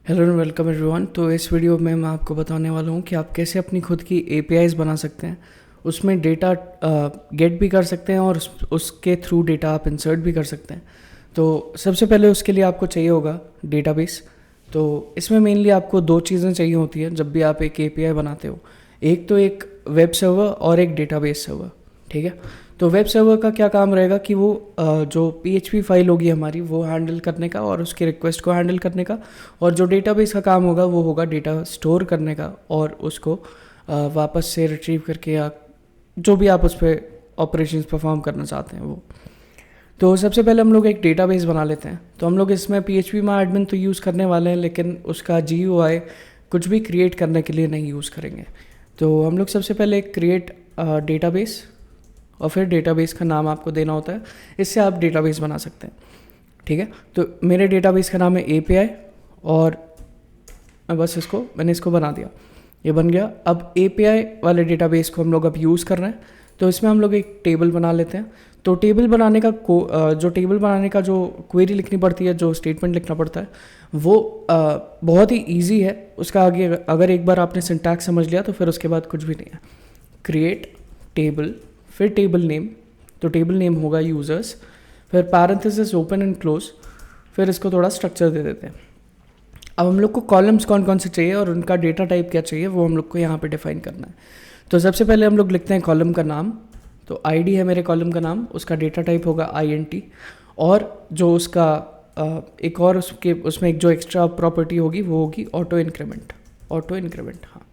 Hello and welcome everyone. तो इस video में मैं आपको बताने वाला हूँ कि आप कैसे अपनी खुद की एपीआईज बना सकते हैं। उसमें डेटा गेट भी कर सकते हैं और उसके थ्रू डेटा आप इंसर्ट भी कर सकते हैं। तो सबसे पहले उसके लिए आपको चाहिए होगा डेटाबेस। तो इसमें मेनली आपको दो चीज़ें चाहिए होती हैं जब भी आप एक एपीआई बनाते हो। एक तो एक वेब सर्वर और एक डेटाबेस सर्वर। ठीक है। तो वेब सर्वर का क्या काम रहेगा कि वो जो पीएचपी फाइल होगी हमारी वो हैंडल करने का और उसके रिक्वेस्ट को हैंडल करने का, और जो डेटाबेस का काम होगा वो होगा डेटा स्टोर करने का और उसको वापस से रिट्रीव करके या जो भी आप उस पर ऑपरेशंस परफॉर्म करना चाहते हैं वो। तो सबसे पहले हम लोग एक डेटाबेस बना लेते हैं। तो हम लोग इसमें पीएचपी माई एडमिन तो यूज़ करने वाले हैं, लेकिन उसका जीयूआई कुछ भी क्रिएट करने के लिए नहीं यूज़ करेंगे। तो हम लोग सबसे पहले एक क्रिएट डेटाबेस और फिर डेटाबेस का नाम आपको देना होता है। इससे आप डेटाबेस बना सकते हैं। ठीक है। तो मेरे डेटाबेस का नाम है एपीआई और मैंने इसको बना दिया, ये बन गया। अब एपीआई वाले डेटाबेस को हम लोग अब यूज़ कर रहे हैं। तो इसमें हम लोग एक टेबल बना लेते हैं। तो टेबल बनाने का जो क्वेरी लिखनी पड़ती है, जो स्टेटमेंट लिखना पड़ता है, वो बहुत ही ईजी है। उसका आगे अगर एक बार आपने सिंटैक्स समझ लिया तो फिर उसके बाद कुछ भी नहीं है। क्रिएट टेबल, फिर टेबल नेम। तो टेबल नेम होगा यूज़र्स, फिर पैरेंथेसिस ओपन एंड क्लोज, फिर इसको थोड़ा स्ट्रक्चर दे देते हैं। अब हम लोग को कॉलम्स कौन कौन से चाहिए और उनका डेटा टाइप क्या चाहिए वो हम लोग को यहाँ पे डिफाइन करना है। तो सबसे पहले हम लोग लिखते हैं कॉलम का नाम। तो आईडी है मेरे कॉलम का नाम, उसका डेटा टाइप होगा आईएनटी, और जो उसका एक और उसमें एक जो एक्स्ट्रा प्रॉपर्टी होगी वो होगी ऑटो इंक्रीमेंट। हाँ।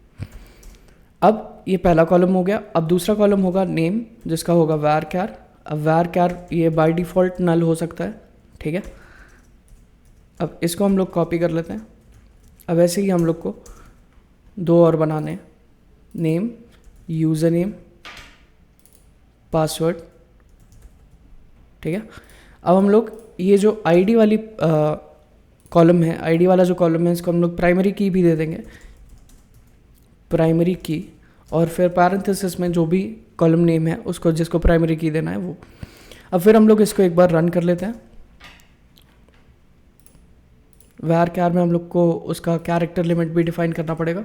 अब ये पहला कॉलम हो गया। अब दूसरा कॉलम होगा नेम, जिसका होगा varchar। अब varchar ये बाय डिफ़ॉल्ट नल हो सकता है। ठीक है। अब इसको हम लोग कॉपी कर लेते हैं। अब ऐसे ही हम लोग को दो और बनाने हैं, नेम, यूज़र नेम, पासवर्ड। ठीक है। अब हम लोग ये जो आईडी वाली कॉलम है, आईडी वाला जो कॉलम है, इसको हम लोग प्राइमरी की भी दे देंगे, प्राइमरी की। और फिर पैरेंथेसिस में जो भी कॉलम नेम है उसको, जिसको प्राइमरी की देना है वो। अब फिर हम लोग इसको एक बार रन कर लेते हैं। varchar में हम लोग को उसका कैरेक्टर लिमिट भी डिफाइन करना पड़ेगा।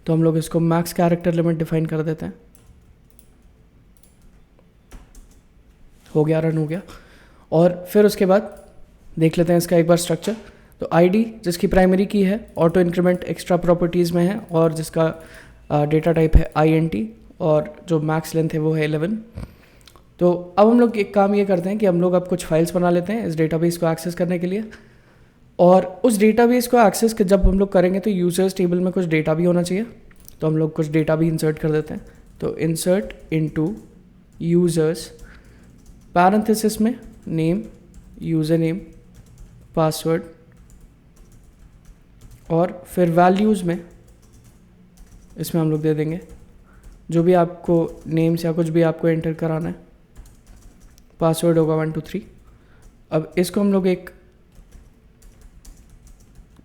तो हम लोग इसको मैक्स कैरेक्टर लिमिट डिफाइन कर देते हैं। हो गया, रन हो गया। और फिर उसके बाद देख लेते हैं इसका एक बार स्ट्रक्चर। तो आईडी जिसकी प्राइमरी की है, ऑटो इंक्रीमेंट एक्स्ट्रा प्रॉपर्टीज़ में है, और जिसका डेटा टाइप है आईएनटी, और जो मैक्स लेंथ है वो है 11। तो अब हम लोग एक काम ये करते हैं कि हम लोग अब कुछ फाइल्स बना लेते हैं इस डेटाबेस को एक्सेस करने के लिए। और उस डेटाबेस को एक्सेस जब हम लोग करेंगे तो यूजर्स टेबल में कुछ डेटा भी होना चाहिए। तो हम लोग कुछ डेटा भी इंसर्ट कर देते हैं। तो इंसर्ट इनटू यूजर्स, पैरेंथेसिस में नेम, यूज़र नेम, पासवर्ड, और फिर वैल्यूज़ में इसमें हम लोग दे देंगे जो भी आपको नेम्स या कुछ भी आपको एंटर कराना है। पासवर्ड होगा 1 2 3। अब इसको हम लोग एक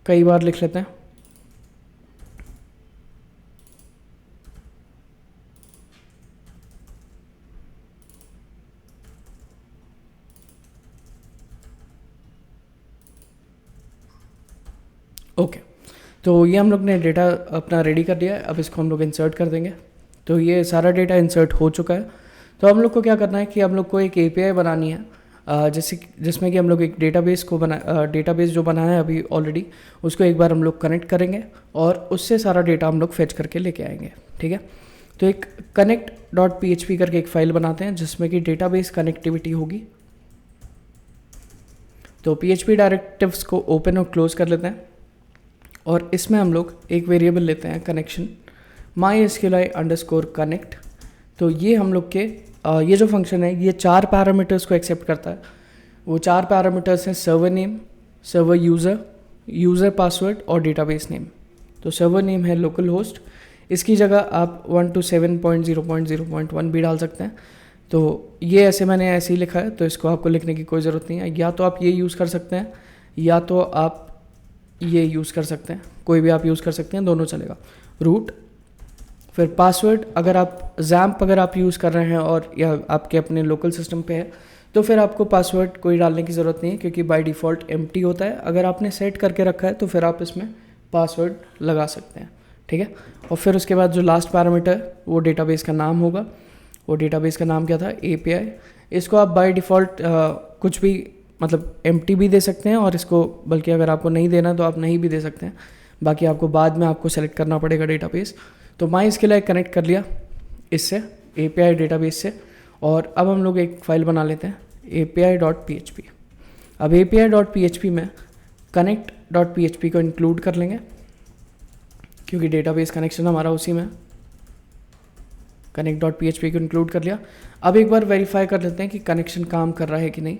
कई बार लिख लेते हैं। ओके। तो ये हम लोग ने डेटा अपना रेडी कर दिया है। अब इसको हम लोग इंसर्ट कर देंगे। तो ये सारा डेटा इंसर्ट हो चुका है। तो हम लोग को क्या करना है कि हम लोग को एक एपीआई बनानी है, जिसमें कि हम लोग एक डेटाबेस जो बनाया है अभी ऑलरेडी, उसको एक बार हम लोग कनेक्ट करेंगे और उससे सारा डेटा हम लोग फेच करके लेके आएंगे। ठीक है। तो एक connect.php करके एक फाइल बनाते हैं जिसमें कि डेटाबेस कनेक्टिविटी होगी। तो PHP डायरेक्टिव्स को ओपन और क्लोज कर लेते हैं, और इसमें हम लोग एक वेरिएबल लेते हैं कनेक्शन, mysqli_connect। तो ये हम लोग के ये जो फंक्शन है ये 4 पैरामीटर्स को एक्सेप्ट करता है। वो 4 पैरामीटर्स हैं server name, server user, user password और डेटाबेस नेम। तो सर्वर नेम है लोकल होस्ट, इसकी जगह आप 127.0.0.1 भी डाल सकते हैं। तो ये मैंने ऐसे ही लिखा है, तो इसको आपको लिखने की कोई ज़रूरत नहीं है। या तो आप ये यूज़ कर सकते हैं या तो आप ये यूज़ कर सकते हैं, कोई भी आप यूज़ कर सकते हैं, दोनों चलेगा। रूट, फिर पासवर्ड अगर आप जैम्प यूज़ कर रहे हैं और या आपके अपने लोकल सिस्टम पे है तो फिर आपको पासवर्ड कोई डालने की ज़रूरत नहीं है, क्योंकि बाय डिफ़ॉल्ट एम्प्टी होता है। अगर आपने सेट करके रखा है तो फिर आप इसमें पासवर्ड लगा सकते हैं, ठीक है। और फिर उसके बाद जो लास्ट पैरामीटर वो डेटाबेस का नाम होगा। वो डेटाबेस का नाम क्या था, API। इसको आप बाय डिफ़ॉल्ट कुछ भी मतलब एम्प्टी भी दे सकते हैं, और इसको बल्कि अगर आपको नहीं देना तो आप नहीं भी दे सकते हैं, बाकी आपको बाद में आपको सेलेक्ट करना पड़ेगा डेटाबेस। तो MySQL कनेक्ट कर लिया इससे, API डेटाबेस से। और अब हम लोग एक फ़ाइल बना लेते हैं api.php। अब api.php में connect.php को इंक्लूड कर लेंगे, क्योंकि डेटाबेस कनेक्शन हमारा उसी में। connect.php को इंक्लूड कर लिया। अब एक बार वेरीफाई कर लेते हैं कि कनेक्शन काम कर रहा है कि नहीं।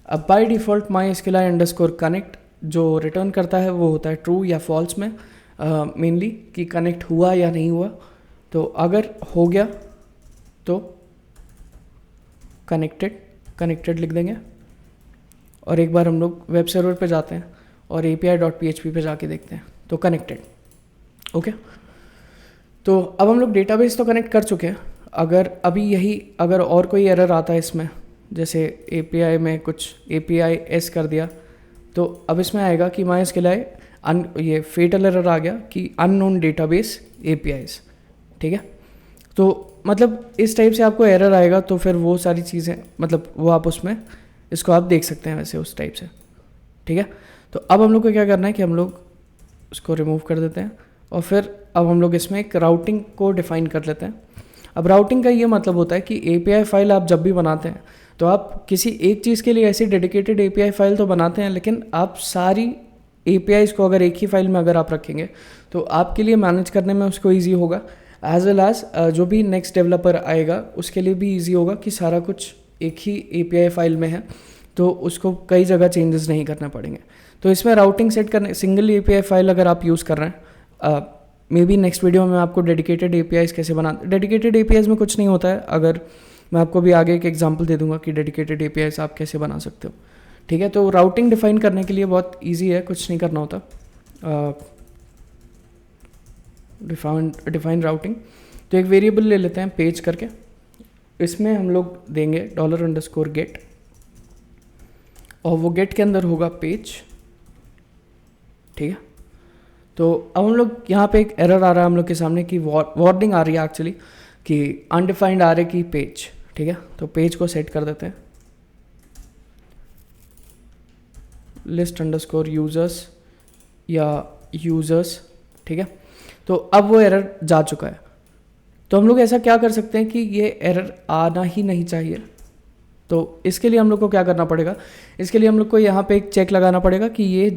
अब बाय डिफ़ॉल्ट MySQL_connect जो रिटर्न करता है वो होता है ट्रू या फॉल्स में, मेनली कि कनेक्ट हुआ या नहीं हुआ। तो अगर हो गया तो कनेक्टेड लिख देंगे। और एक बार हम लोग वेब सर्वर पे जाते हैं और api.php पे जाके देखते हैं, तो कनेक्टेड, ओके। तो अब हम लोग डेटाबेस तो कनेक्ट कर चुके हैं। अगर और कोई एरर आता है इसमें, जैसे API में कुछ API कर दिया, तो अब इसमें आएगा कि MySQL ये फेटल एरर आ गया कि अननोन डेटाबेस APIs, ठीक है। तो मतलब इस टाइप से आपको एरर आएगा, तो फिर वो सारी चीज़ें मतलब वो आप उसमें इसको आप देख सकते हैं वैसे उस टाइप से, ठीक है। तो अब हम लोग को क्या करना है कि हम लोग उसको रिमूव कर देते हैं, और फिर अब हम लोग इसमें एक राउटिंग को डिफ़ाइन कर लेते हैं। अब राउटिंग का ये मतलब होता है कि API फाइल आप जब भी बनाते हैं तो आप किसी एक चीज़ के लिए ऐसी डेडिकेटेड API फाइल तो बनाते हैं, लेकिन आप सारी APIs को अगर एक ही फाइल में अगर आप रखेंगे तो आपके लिए मैनेज करने में उसको ईजी होगा, एज वेल एज जो भी नेक्स्ट डेवलपर आएगा उसके लिए भी ईजी होगा कि सारा कुछ एक ही API फाइल में है, तो उसको कई जगह चेंजेस नहीं करने पड़ेंगे। तो इसमें राउटिंग सेट करने, सिंगल API फाइल अगर आप यूज़ कर रहे हैं, मे बी नेक्स्ट वीडियो में आपको डेडिकेटेड APIs कैसे बनाते, डेडिकेटेड APIs में कुछ नहीं होता है, अगर मैं आपको भी आगे एक एग्जांपल दे दूंगा कि डेडिकेटेड APIs आप कैसे बना सकते हो, ठीक है। तो राउटिंग डिफाइन करने के लिए बहुत ईजी है, कुछ नहीं करना होता। डिफाइन राउटिंग, तो एक वेरिएबल ले लेते हैं पेज करके, इसमें हम लोग देंगे $_get, और वो गेट के अंदर होगा पेज, ठीक है। तो अब हम लोग यहाँ पे एक एरर आ रहा है हम लोग के सामने कि वार्निंग आ रही है एक्चुअली कि अनडिफाइंड आ रहा है कि पेज, ठीक है। तो पेज को सेट कर देते हैं list_users या यूज़र्स, ठीक है। तो अब वो एरर जा चुका है। तो हम लोग ऐसा क्या कर सकते हैं कि ये एरर आना ही नहीं चाहिए। तो इसके लिए हम लोग को क्या करना पड़ेगा, इसके लिए हम लोग को यहाँ पे एक चेक लगाना पड़ेगा कि ये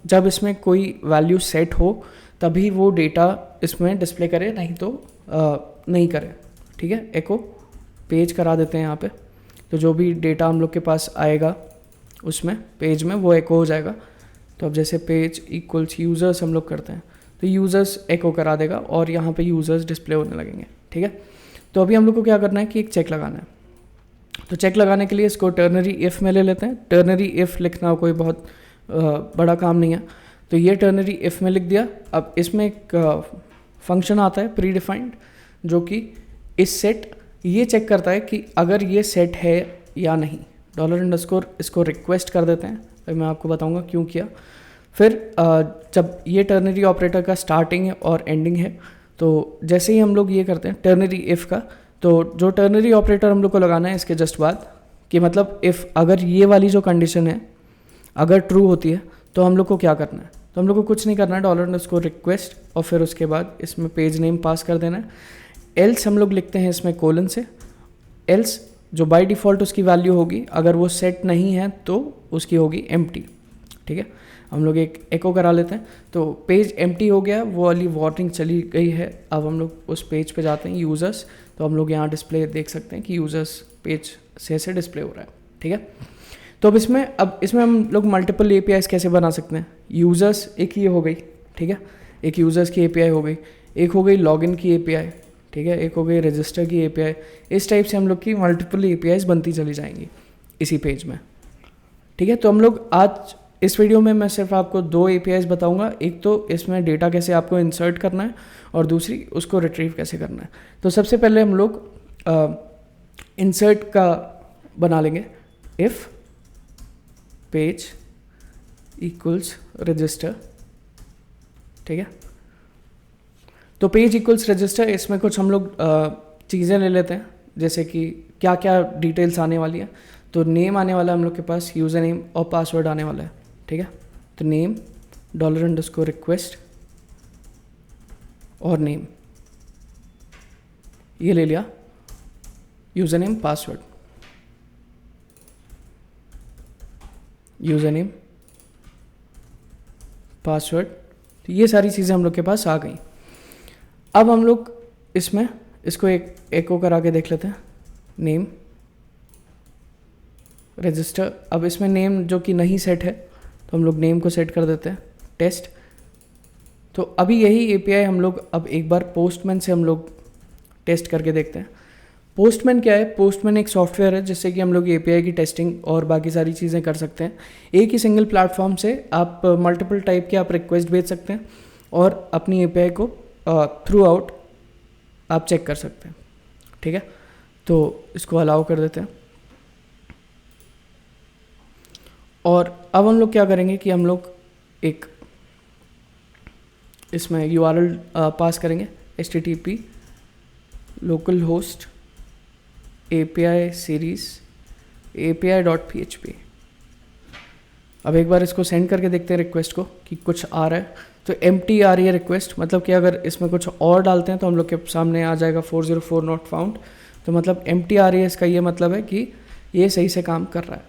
जब इसमें कोई वैल्यू सेट हो तभी वो डेटा इसमें डिस्प्ले करे, नहीं तो नहीं करे, ठीक है। एको पेज करा देते हैं यहाँ पे, तो जो भी डेटा हम लोग के पास आएगा उसमें पेज में वो एको हो जाएगा। तो अब जैसे पेज इक्वल्स यूज़र्स हम लोग करते हैं तो यूज़र्स एको करा देगा और यहाँ पे यूज़र्स डिस्प्ले होने लगेंगे, ठीक है। तो अभी हम लोग को क्या करना है कि एक चेक लगाना है। तो चेक लगाने के लिए इसको टर्नरी इफ़ में ले लेते हैं। टर्नरी इफ़ लिखना कोई बहुत बड़ा काम नहीं है, तो ये टर्नरी इफ़ में लिख दिया। अब इसमें एक फंक्शन आता है प्री डिफाइंड, जो कि इस सेट ये चेक करता है कि अगर ये सेट है या नहीं। $_ इसको रिक्वेस्ट कर देते हैं, फिर मैं आपको बताऊंगा क्यों किया। फिर जब ये टर्नरी ऑपरेटर का स्टार्टिंग है और एंडिंग है, तो जैसे ही हम लोग ये करते हैं टर्नरी इफ़ का, तो जो टर्नरी ऑपरेटर हम लोग को लगाना है इसके जस्ट बाद कि मतलब इफ़ अगर ये वाली जो कंडीशन है अगर ट्रू होती है तो हम लोग को क्या करना है। तो हम लोग को कुछ नहीं करना है, $_ रिक्वेस्ट और फिर उसके बाद इसमें पेज नेम पास कर देना है। एल्स हम लोग लिखते हैं इसमें कोलन से, एल्स जो बाय डिफ़ॉल्ट उसकी वैल्यू होगी, अगर वो सेट नहीं है तो उसकी होगी एम्प्टी, ठीक है। हम लोग एक एको करा लेते हैं, तो पेज एम्प्टी हो गया, वो वाली वार्निंग चली गई है। अब हम लोग उस पेज पे जाते हैं यूज़र्स, तो हम लोग यहाँ डिस्प्ले देख सकते हैं कि यूज़र्स पेज से ऐसे डिस्प्ले हो रहा है, ठीक है। तो अब इसमें हम लोग मल्टीपल APIs कैसे बना सकते हैं। यूज़र्स एक ये हो गई, ठीक है, एक यूज़र्स की API हो गई, एक हो गई लॉगिन की API, ठीक है, एक हो गई रजिस्टर की API। इस टाइप से हम लोग की मल्टीपल APIs बनती चली जाएंगी इसी पेज में, ठीक है। तो हम लोग आज इस वीडियो में मैं सिर्फ आपको 2 APIs बताऊंगा, एक तो इसमें डेटा कैसे आपको इंसर्ट करना है और दूसरी उसको रिट्रीव कैसे करना है। तो सबसे पहले हम लोग इंसर्ट का बना लेंगे, इफ़ पेज इक्वल्स रजिस्टर, ठीक है। तो पेज इक्वल्स रजिस्टर, इसमें कुछ हम लोग चीज़ें ले लेते हैं, जैसे कि क्या क्या डिटेल्स आने वाली है। तो नेम आने वाला है हम लोग के पास, यूज़र नेम और पासवर्ड आने वाला है, ठीक है। तो नेम $_request और नेम ये ले लिया, user name password, user name password, तो ये सारी चीज़ें हम लोग के पास आ गई। अब हम लोग इसमें इसको एक एको करा के देख लेते हैं, नेम रजिस्टर। अब इसमें नेम जो कि नहीं सेट है तो हम लोग नेम को सेट कर देते हैं, टेस्ट। तो अभी यही एपीआई हम लोग अब एक बार पोस्टमैन से हम लोग टेस्ट करके देखते हैं। पोस्टमैन क्या है? पोस्टमैन एक सॉफ्टवेयर है जिससे कि हम लोग एपीआई की टेस्टिंग और बाकी सारी चीज़ें कर सकते हैं। एक ही सिंगल प्लेटफॉर्म से आप मल्टीपल टाइप के आप रिक्वेस्ट भेज सकते हैं और अपनी एपीआई को थ्रू आउट आप चेक कर सकते हैं, ठीक है। तो इसको अलाउ कर देते हैं और अब हम लोग क्या करेंगे कि हम लोग एक इसमें URL पास करेंगे, http localhost API series API.php। अब एक बार इसको सेंड करके देखते हैं रिक्वेस्ट को कि कुछ आ रहा है। तो empty आ रही है रिक्वेस्ट, मतलब कि अगर इसमें कुछ और डालते हैं तो हम लोग के सामने आ जाएगा 404 नॉट फाउंड। तो मतलब empty आ रही है, इसका ये मतलब है कि ये सही से काम कर रहा है,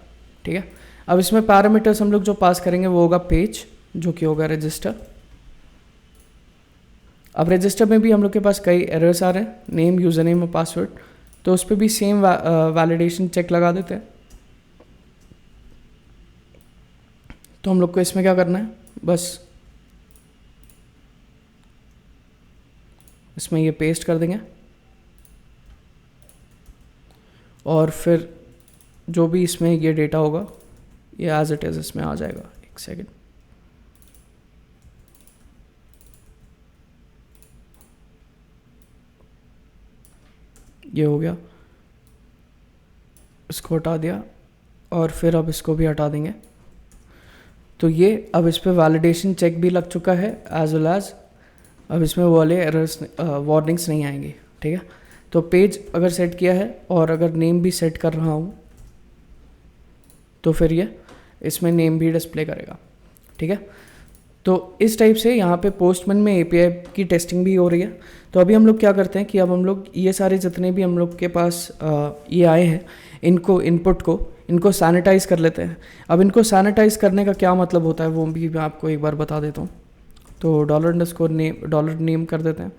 ठीक है। अब इसमें पैरामीटर्स हम लोग जो पास करेंगे वो होगा पेज, जो कि होगा रजिस्टर। अब रजिस्टर में भी हम लोग के पास कई एरर्स आ रहे हैं, नेम, यूज़र नेम और पासवर्ड, तो उस पर भी सेम वैलिडेशन चेक लगा देते हैं। तो हम लोग को इसमें क्या करना है, बस इसमें ये पेस्ट कर देंगे और फिर जो भी इसमें ये डेटा होगा ये एज इट इज़ इसमें आ जाएगा। एक सेकेंड, ये हो गया, इसको हटा दिया और फिर अब इसको भी हटा देंगे। तो ये अब इस पर वैलिडेशन चेक भी लग चुका है, एज वेल एज अब इसमें वो वाले एरर्स वार्निंग्स नहीं आएंगी, ठीक है। तो पेज अगर सेट किया है और अगर नेम भी सेट कर रहा हूँ तो फिर ये इसमें नेम भी डिस्प्ले करेगा, ठीक है। तो इस टाइप से यहाँ पे पोस्टमैन में एपीआई की टेस्टिंग भी हो रही है। तो अभी हम लोग क्या करते हैं कि अब हम लोग ये सारे जितने भी हम लोग के पास ये आए हैं, इनको इनपुट को इनको सैनिटाइज कर लेते हैं। अब इनको सैनिटाइज करने का क्या मतलब होता है वो भी मैं आपको एक बार बता देता हूँ। तो $नेम कर देते हैं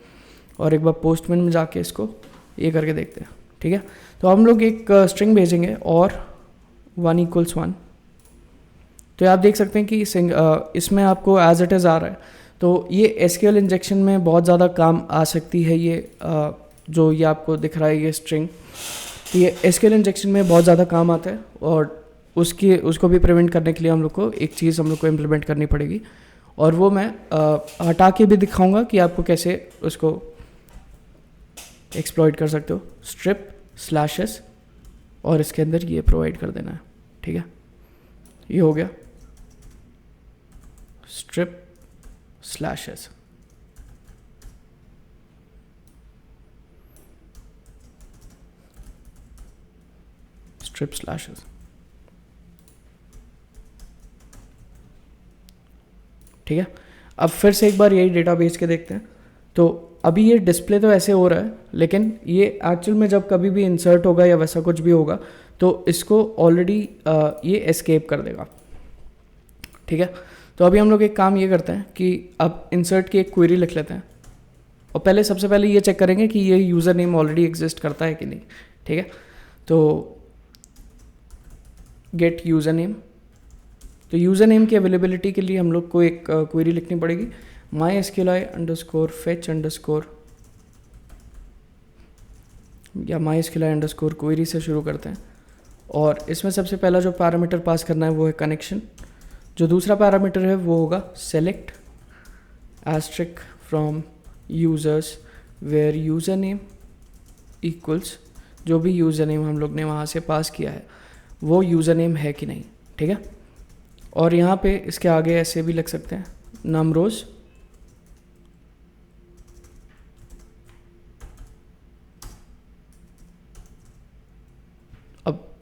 और एक बार पोस्टमैन में जाके इसको ये करके देखते हैं, ठीक है। तो हम लोग एक स्ट्रिंग भेजेंगे और 1 = 1। तो आप देख सकते हैं कि इसमें आपको एज इट इज़ आ रहा है। तो ये एसक्यूएल इंजेक्शन में बहुत ज़्यादा काम आ सकती है। ये जो ये आपको दिख रहा है ये स्ट्रिंग, ये एसक्यूएल इंजेक्शन में बहुत ज़्यादा काम आता है और उसको भी प्रिवेंट करने के लिए हम लोग को एक चीज़ हम लोग को इम्प्लीमेंट करनी पड़ेगी और वो मैं हटा के भी दिखाऊंगा कि आपको कैसे उसको एक्सप्लॉइट कर सकते हो। स्ट्रिप स्लैशेस और इसके अंदर ये प्रोवाइड कर देना है, ठीक है। ये हो गया स्ट्रिप स्लैशेस। स्ट्रिप स्लैशेस, ठीक है। अब फिर से एक बार यही डेटा भेज के देखते हैं। तो अभी ये डिस्प्ले तो ऐसे हो रहा है, लेकिन ये एक्चुअल में जब कभी भी इंसर्ट होगा या वैसा कुछ भी होगा तो इसको ऑलरेडी ये एस्केप कर देगा, ठीक है। तो अभी हम लोग एक काम ये करते हैं कि अब इंसर्ट की एक क्वेरी लिख लेते हैं और पहले सबसे पहले ये चेक करेंगे कि ये यूज़र नेम ऑलरेडी एग्जिस्ट करता है कि नहीं, ठीक है। तो गेट यूज़र नेम, तो यूज़र नेम की अवेलेबिलिटी के लिए हम लोग को एक क्वेरी लिखनी पड़ेगी, mysqli_fetch_ या mysqli_query से शुरू करते हैं। और इसमें सबसे पहला जो पैरामीटर पास करना है वो है कनेक्शन। जो दूसरा पैरामीटर है वो होगा select asterisk from users where user name equals, जो भी यूज़र नेम हम लोग ने वहाँ से पास किया है वो यूज़र नेम है कि नहीं, ठीक है। और यहाँ पे इसके आगे ऐसे भी लिख सकते हैं नमरोज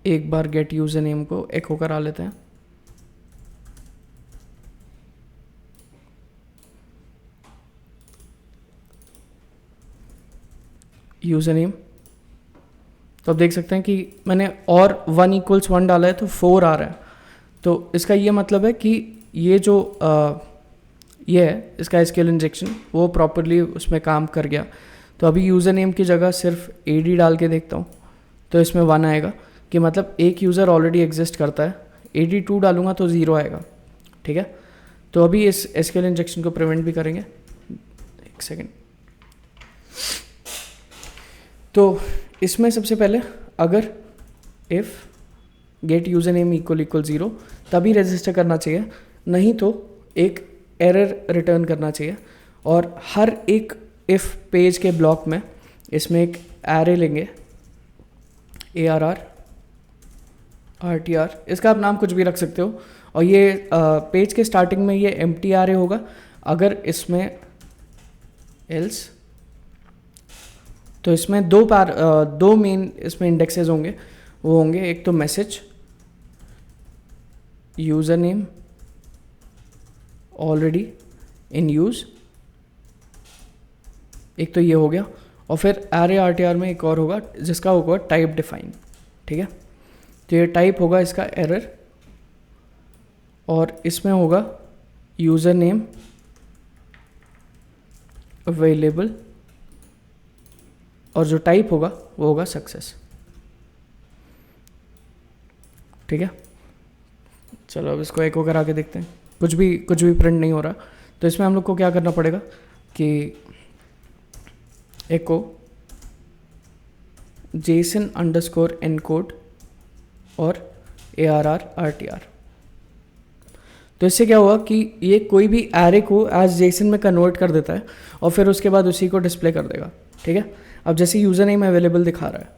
एक बार गेट यूज़र नेम को एको करा लेते हैं। यूज़र नेम, तो अब देख सकते हैं कि मैंने और 1 = 1 डाला है तो 4 आ रहा है। तो इसका ये मतलब है कि ये जो ये है इसका एसक्यूएल इंजेक्शन वो प्रॉपरली उसमें काम कर गया। तो अभी यूज़र नेम की जगह सिर्फ AD डाल के देखता हूँ तो इसमें 1 आएगा, कि मतलब एक यूज़र ऑलरेडी एग्जिस्ट करता है। AD 2 डालूंगा तो 0 आएगा। ठीक है, तो अभी इस एसक्यूएल इंजेक्शन को प्रिवेंट भी करेंगे। एक सेकेंड। तो इसमें सबसे पहले अगर इफ़ गेट यूज़र नेम = 0 तभी रजिस्टर करना चाहिए, नहीं तो एक एरर रिटर्न करना चाहिए। और हर एक इफ़ पेज के ब्लॉक में इसमें एक एरे लेंगे, ARR RTR, इसका आप नाम कुछ भी रख सकते हो। और ये पेज के स्टार्टिंग में ये एम्प्टी एरे होगा। अगर इसमें एल्स, तो इसमें दो मेन इसमें इंडेक्सेस होंगे। वो होंगे एक तो message, user name already in use, एक तो ये हो गया। और फिर एरे RTR में एक और होगा जिसका होगा टाइप डिफाइन। ठीक है, तो ये टाइप होगा इसका एरर, और इसमें होगा यूज़र नेम अवेलेबल, और जो टाइप होगा वो होगा सक्सेस। ठीक है, चलो अब इसको एको करा के देखते हैं। कुछ भी प्रिंट नहीं हो रहा। तो इसमें हम लोग को क्या करना पड़ेगा कि एको JSON_encode और ARR RTR। तो इससे क्या हुआ कि ये कोई भी एरे को एज जेसन में कन्वर्ट कर देता है और फिर उसके बाद उसी को डिस्प्ले कर देगा। ठीक है, अब जैसे यूज़र नेम अवेलेबल दिखा रहा है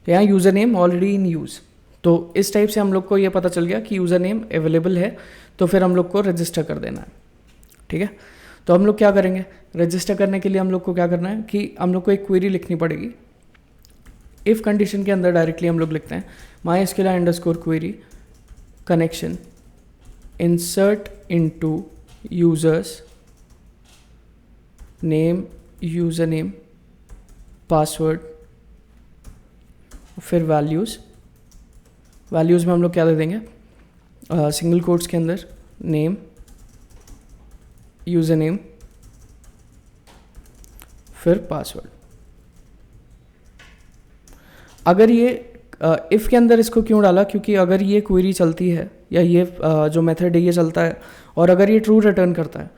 तो यहाँ user name already in use. तो इस टाइप से हम लोग को ये पता चल गया कि यूज़र नेम अवेलेबल है, तो फिर हम लोग को रजिस्टर कर देना है। ठीक है, तो हम लोग क्या करेंगे, रजिस्टर करने के लिए हम लोग को क्या करना है कि हम लोग को एक क्वेरी लिखनी पड़ेगी। इफ़ कंडीशन के अंदर डायरेक्टली हम लोग लिखते हैं MySQL_query connection insert into users name username password, फिर वैल्यूज़ में हम लोग क्या दे देंगे, सिंगल कोट्स के अंदर नेम यूज़र नेम फिर पासवर्ड। अगर ये इफ़ के अंदर इसको क्यों डाला, क्योंकि अगर ये क्वेरी चलती है या ये जो मेथड है ये चलता है और अगर ये ट्रू रिटर्न करता है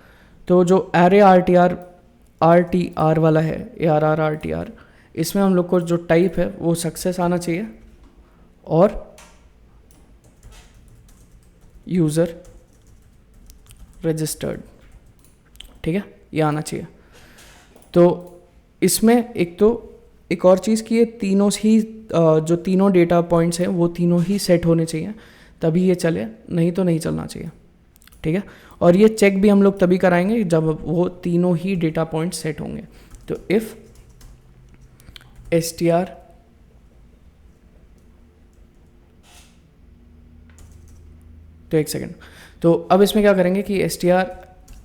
तो जो एरे RTR वाला है ARR RTR, इसमें हम लोग को जो टाइप है वो सक्सेस आना चाहिए और यूज़र रजिस्टर्ड। ठीक है, ये आना चाहिए। तो इसमें एक और चीज़ कि ये तीनों ही जो तीनों डेटा पॉइंट्स हैं वो तीनों ही सेट होने चाहिए तभी ये चले, नहीं तो नहीं चलना चाहिए। ठीक है, और ये चेक भी हम लोग तभी कराएंगे जब वो तीनों ही डेटा पॉइंट्स सेट होंगे। तो इफ़ str तो एक सेकेंड, तो अब इसमें क्या करेंगे कि str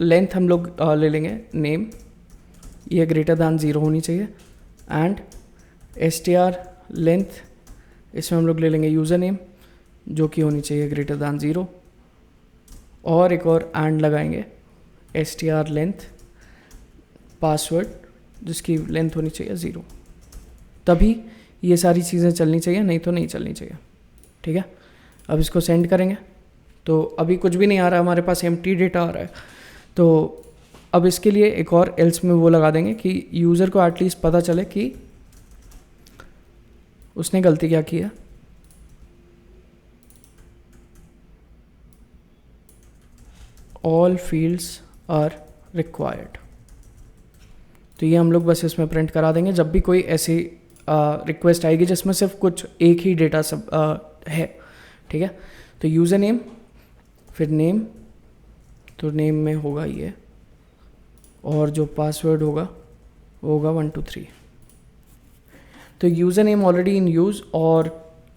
लेंथ हम लोग ले लेंगे नेम, ये >0 होनी चाहिए, एंड str लेंथ इसमें हम लोग ले लेंगे यूज़र नेम जो कि होनी चाहिए >0, और एक और एंड लगाएंगे str लेंथ पासवर्ड जिसकी लेंथ होनी चाहिए 0। तभी ये सारी चीज़ें चलनी चाहिए, नहीं तो नहीं चलनी चाहिए। ठीक है, अब इसको सेंड करेंगे तो अभी कुछ भी नहीं आ रहा है, हमारे पास एम्प्टी डेटा आ रहा है। तो अब इसके लिए एक और एल्स में वो लगा देंगे कि यूज़र को एटलीस्ट पता चले कि उसने गलती क्या की है। All fields are required. तो ये हम लोग बस इसमें प्रिंट करा देंगे जब भी कोई ऐसी रिक्वेस्ट आएगी जिसमें सिर्फ कुछ एक ही डेटा सब है। ठीक है, तो यूज़र नेम फिर नेम, तो नेम में होगा ये, और जो पासवर्ड होगा वो होगा 1 2 3। तो user name already in use और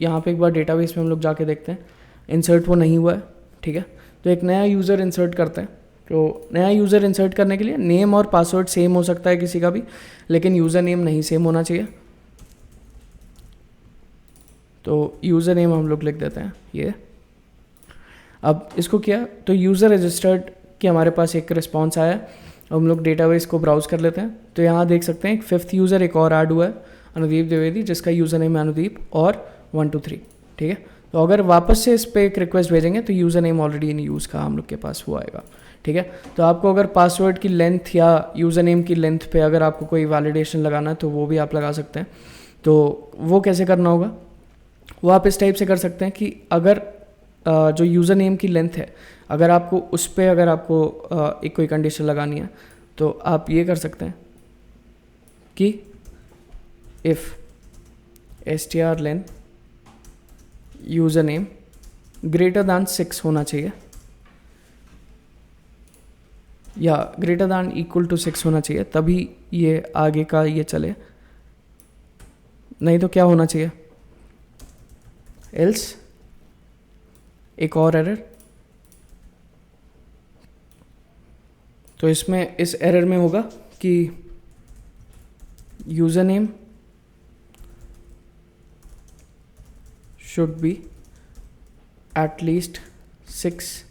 यहाँ पे एक बार डेटाबेस में हम लोग जाके देखते हैं, इंसर्ट वो नहीं हुआ है, ठीक है। तो एक नया यूज़र इंसर्ट करते हैं। तो नया यूज़र इंसर्ट करने के लिए नेम और पासवर्ड सेम हो सकता है किसी का भी, लेकिन यूज़र नेम नहीं सेम होना चाहिए। तो यूज़र नेम हम लोग लिख देते हैं ये। अब इसको किया तो यूज़र रजिस्टर्ड कि हमारे पास एक रिस्पॉन्स आया। हम लोग डेटाबेस को ब्राउज़ कर लेते हैं। तो यहाँ देख सकते हैं एक 5th यूज़र एक और ऐड हुआ है, अनुदीप द्विवेदी, जिसका यूज़र नेम है अनुदीप और 123, ठीक है। तो अगर वापस से इस पर एक रिक्वेस्ट भेजेंगे तो user name already in use का हम लोग के पास वो आएगा, ठीक है। तो आपको अगर पासवर्ड की लेंथ या यूज़र नेम की लेंथ पे अगर आपको कोई वैलिडेशन लगाना है तो वो भी आप लगा सकते हैं। तो वो कैसे करना होगा, वो आप इस टाइप से कर सकते हैं कि अगर जो यूज़र नेम की लेंथ है, अगर आपको उस पर अगर आपको एक कोई कंडीशन लगानी है तो आप ये कर सकते हैं कि if str_len user name greater than 6 होना चाहिए या ग्रेटर दैन इक्वल टू 6 होना चाहिए, तभी ये आगे का ये चले। नहीं तो क्या होना चाहिए, एल्स एक और एरर। तो इसमें इस एरर में होगा कि user name should be at least 6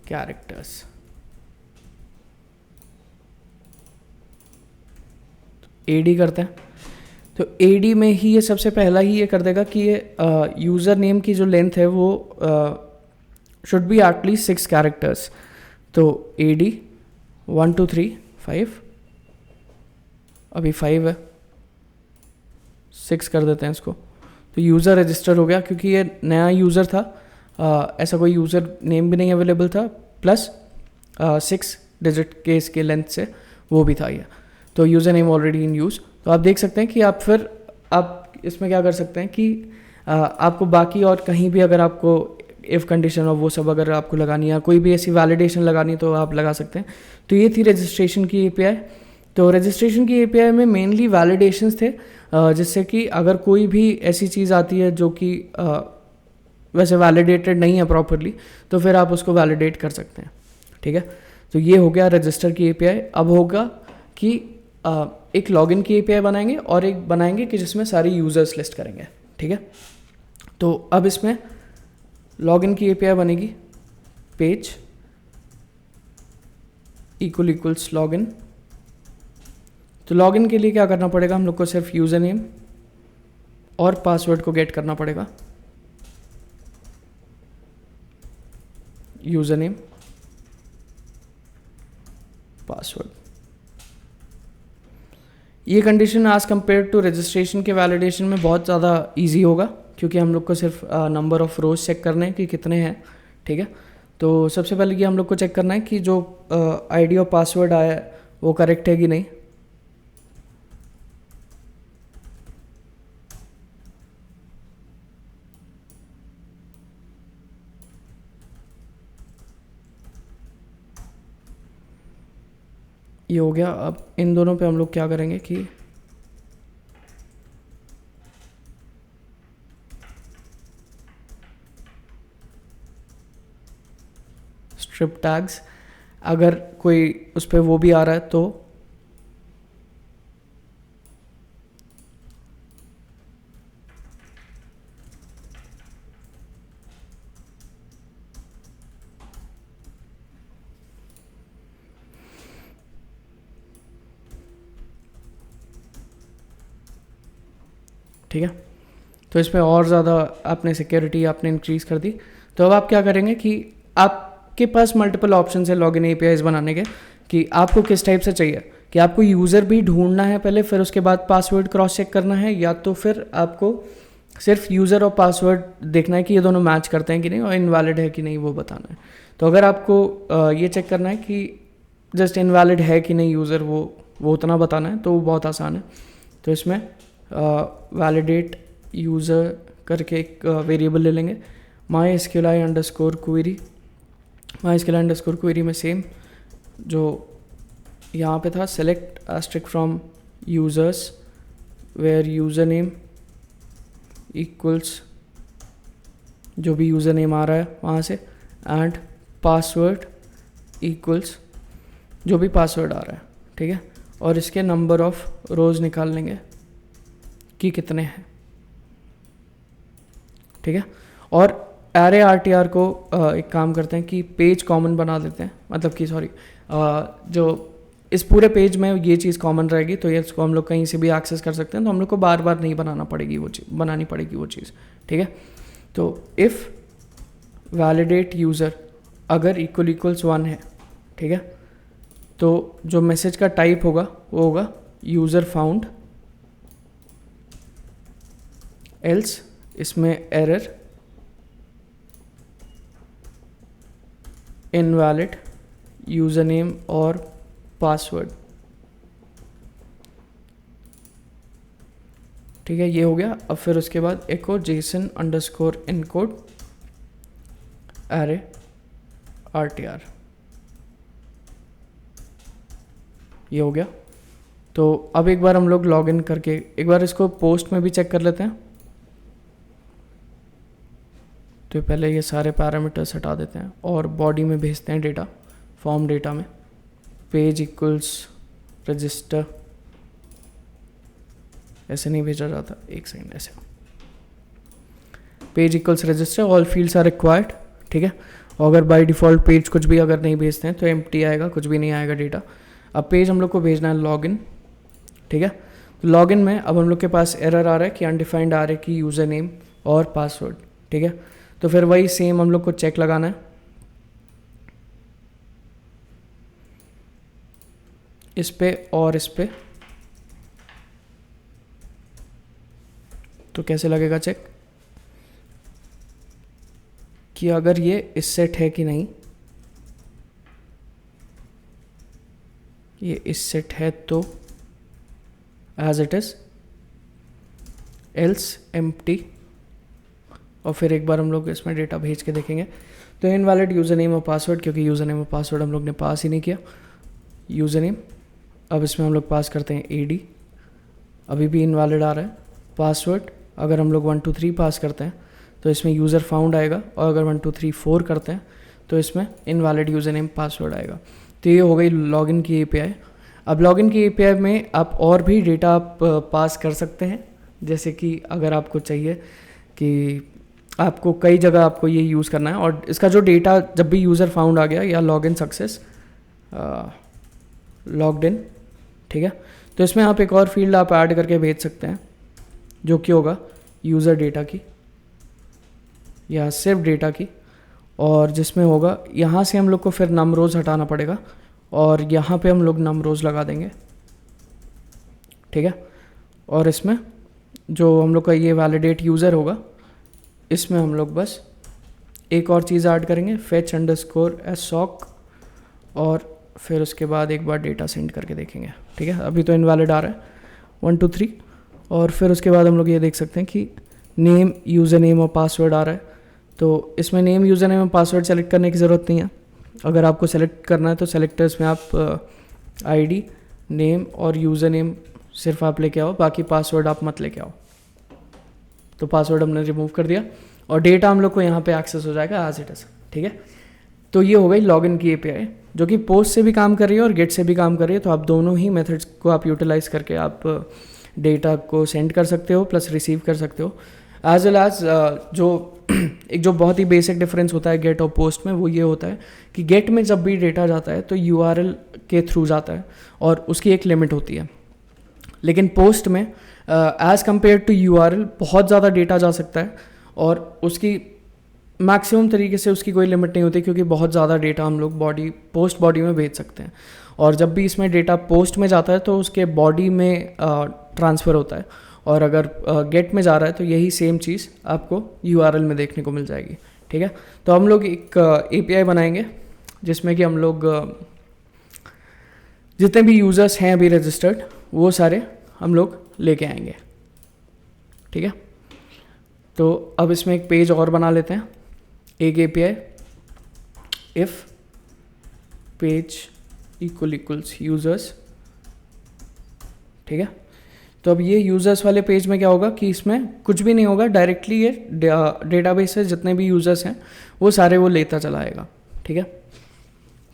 characters. Add करते हैं। तो एडी में ही ये सबसे पहला ही ये कर देगा कि ये यूज़र नेम की जो लेंथ है वो should be at least 6 characters. तो एडी 1 2 3 5, अभी 5 है, 6 कर देते हैं इसको। तो यूज़र रजिस्टर हो गया क्योंकि ये नया यूज़र था, ऐसा कोई यूज़र नेम भी नहीं अवेलेबल था, प्लस 6 डिजिट के इसके लेंथ से वो भी था ये। तो user name already in use. तो आप देख सकते हैं कि आप फिर आप इसमें क्या कर सकते हैं कि आपको बाकी और कहीं भी अगर आपको इफ़ कंडीशन और वो सब अगर आपको लगानी है, कोई भी ऐसी वैलिडेशन लगानी तो आप लगा सकते हैं। तो ये थी रजिस्ट्रेशन की एपीआई। तो रजिस्ट्रेशन की एपीआई में मेनली वैलिडेशंस थे, जिससे कि अगर कोई भी ऐसी चीज़ आती है जो कि वैसे वैलिडेटेड नहीं है प्रॉपरली, तो फिर आप उसको वैलिडेट कर सकते हैं, ठीक है। तो ये हो गया रजिस्टर की एपीआई। अब होगा कि एक लॉगिन की एपीआई बनाएंगे और एक बनाएंगे कि जिसमें सारी यूज़र्स लिस्ट करेंगे, ठीक है। तो अब इसमें लॉगिन की एपीआई बनेगी, पेज इक्वल्स लॉगिन। तो लॉगिन के लिए क्या करना पड़ेगा, हम लोग को सिर्फ यूज़र नेम और पासवर्ड को गेट करना पड़ेगा। User name password. ये condition as compare to registration के वैलिडेशन में बहुत ज़्यादा इजी होगा, क्योंकि हम लोग को सिर्फ नंबर ऑफ़ रोज चेक करने हैं कि कितने हैं, ठीक है। तो सबसे पहले कि हम लोग को चेक करना है कि जो आईडी और पासवर्ड आया है वो करेक्ट है कि नहीं। ये हो गया। अब इन दोनों पे हम लोग क्या करेंगे कि स्ट्रिप टैग्स, अगर कोई उस पर वो भी आ रहा है तो ठीक है। तो इसमें और ज़्यादा आपने सिक्योरिटी आपने इंक्रीज़ कर दी। तो अब आप क्या करेंगे कि आपके पास मल्टीपल ऑप्शन है लॉगिन एपीआईज बनाने के, कि आपको किस टाइप से चाहिए, कि आपको यूज़र भी ढूंढना है पहले, फिर उसके बाद पासवर्ड क्रॉस चेक करना है, या तो फिर आपको सिर्फ यूज़र और पासवर्ड देखना है कि ये दोनों मैच करते हैं कि नहीं और इनवैलिड है कि नहीं वो बताना है। तो अगर आपको ये चेक करना है कि जस्ट इनवैलिड है कि नहीं यूज़र, वो उतना बताना है, तो वो बहुत आसान है। तो इसमें वैलिडेट यूज़र करके एक वेरिएबल ले लेंगे, MySQLi_query। MySQLi_query में सेम जो यहाँ पे था, select asterisk from users where user name equals जो भी यूज़र नेम आ रहा है वहाँ से, एंड पासवर्ड इक्वल्स जो भी पासवर्ड आ रहा है, ठीक है। और इसके नंबर ऑफ रोज़ निकाल लेंगे कि कितने हैं, ठीक है। और एरे आरटीआर को एक काम करते हैं कि पेज कॉमन बना देते हैं, मतलब कि सॉरी जो इस पूरे पेज में ये चीज़ कॉमन रहेगी, तो ये इसको हम लोग कहीं से भी एक्सेस कर सकते हैं, तो हम लोग को बार बार नहीं बनानी पड़ेगी वो चीज़, ठीक है। तो इफ़ वैलिडेट यूज़र अगर इक्वल्स 1 है, ठीक है, तो जो मैसेज का टाइप होगा वो होगा यूज़र फाउंड, एल्स इसमें एरर इनवैलिड यूज़र नेम और पासवर्ड, ठीक है, ये हो गया। अब फिर उसके बाद echo JSON underscore encode array आरटीआर, ये हो गया। तो अब एक बार हम लोग लॉग इन करके एक बार इसको पोस्ट में भी चेक कर लेते हैं। तो पहले ये सारे पैरामीटर्स हटा देते हैं और बॉडी में भेजते हैं डेटा, फॉर्म डेटा में पेज इक्वल्स रजिस्टर, ऐसे नहीं भेजा जाता, एक सेकेंड, ऐसे page equals register all fields are required, ठीक है। और अगर बाय डिफ़ॉल्ट पेज कुछ भी अगर नहीं भेजते हैं तो एम्प्टी आएगा, कुछ भी नहीं आएगा डेटा। अब पेज हम लोग को भेजना है लॉगिन, ठीक है। तो लॉगिन में अब हम लोग के पास एरर आ रहा है कि अनडिफाइंड आ रहा है कि यूज़र नेम और पासवर्ड, ठीक है। तो फिर वही सेम हम लोग को चेक लगाना है, इस पे और इस पे। तो कैसे लगेगा चेक कि अगर ये इस सेट है कि नहीं, ये इस सेट है तो as it is, else empty. और फिर एक बार हम लोग इसमें डेटा भेज के देखेंगे। तो इनवैलिड यूज़र नेम और पासवर्ड, क्योंकि यूज़र नेम और पासवर्ड हम लोग ने पास ही नहीं किया। यूज़र नेम अब इसमें हम लोग पास करते हैं AD, अभी भी इनवैलिड आ रहा है। पासवर्ड अगर हम लोग 1 2 3 पास करते हैं तो इसमें यूज़र फाउंड आएगा, और अगर 1 2 3 4 करते हैं तो इसमें इनवैलिड यूज़र नेम पासवर्ड आएगा। तो ये हो गई लॉगिन की API। अब लॉगिन की API में आप और भी डेटा आप पास कर सकते हैं, जैसे कि अगर आपको चाहिए कि आपको कई जगह आपको ये यूज़ करना है, और इसका जो डेटा जब भी यूज़र फाउंड आ गया या लॉगिन सक्सेस लॉग्ड इन, ठीक है, तो इसमें आप एक और फील्ड आप ऐड करके भेज सकते हैं जो कि होगा यूज़र डेटा की या सिर्फ डेटा की, और जिसमें होगा यहाँ से हम लोग को फिर नम रोज़ हटाना पड़ेगा और यहाँ पे हम लोग नम रोज़ लगा देंगे, ठीक है। और इसमें जो हम लोग का ये वैलिडेट यूज़र होगा, इसमें हम लोग बस एक और चीज़ ऐड करेंगे, फेच अंडरस्कोर एसॉक, और फिर उसके बाद एक बार डेटा सेंड करके देखेंगे, ठीक है। अभी तो इनवैलिड आ रहा है 1 2 3, और फिर उसके बाद हम लोग ये देख सकते हैं कि नेम यूज़र नेम और पासवर्ड आ रहा है। तो इसमें नेम यूज़र नेम और पासवर्ड सेलेक्ट करने की ज़रूरत नहीं है। अगर आपको सेलेक्ट करना है तो सेलेक्टर्स में आप ID नेम और यूज़र नेम सिर्फ आप लेके आओ, बाकी पासवर्ड आप मत लेके आओ। तो पासवर्ड हमने रिमूव कर दिया और डेटा हम लोग को यहाँ पे एक्सेस हो जाएगा एज इट इज़, ठीक है। तो ये हो गई लॉगिन की API, जो कि पोस्ट से भी काम कर रही है और गेट से भी काम कर रही है। तो आप दोनों ही मेथड्स को आप यूटिलाइज़ करके आप डेटा को सेंड कर सकते हो प्लस रिसीव कर सकते हो। एज वेल एज जो एक जो बहुत ही बेसिक डिफरेंस होता है गेट और पोस्ट में, वो ये होता है कि गेट में जब भी डेटा जाता है तो URL के थ्रू जाता है और उसकी एक लिमिट होती है, लेकिन पोस्ट में एज़ कम्पेयर टू URL बहुत ज़्यादा डेटा जा सकता है और उसकी मैक्सिमम तरीके से उसकी कोई लिमिट नहीं होती, क्योंकि बहुत ज़्यादा डेटा हम लोग पोस्ट बॉडी में भेज सकते हैं। और जब भी इसमें डेटा पोस्ट में जाता है तो उसके बॉडी में ट्रांसफ़र होता है, और अगर गेट में जा रहा है तो यही सेम चीज़ आपको URL में देखने को मिल जाएगी, ठीक है। तो हम लोग एक API बनाएंगे जिसमें कि हम लोग जितने भी यूज़र्स हैं अभी रजिस्टर्ड वो सारे हम लोग लेके आएंगे, ठीक है। तो अब इसमें एक पेज और बना लेते हैं, एक API if page equals users, ठीक है। तो अब ये यूज़र्स वाले पेज में क्या होगा कि इसमें कुछ भी नहीं होगा, डायरेक्टली ये डेटाबेस से जितने भी यूज़र्स हैं वो सारे वो लेता चला आएगा, ठीक है।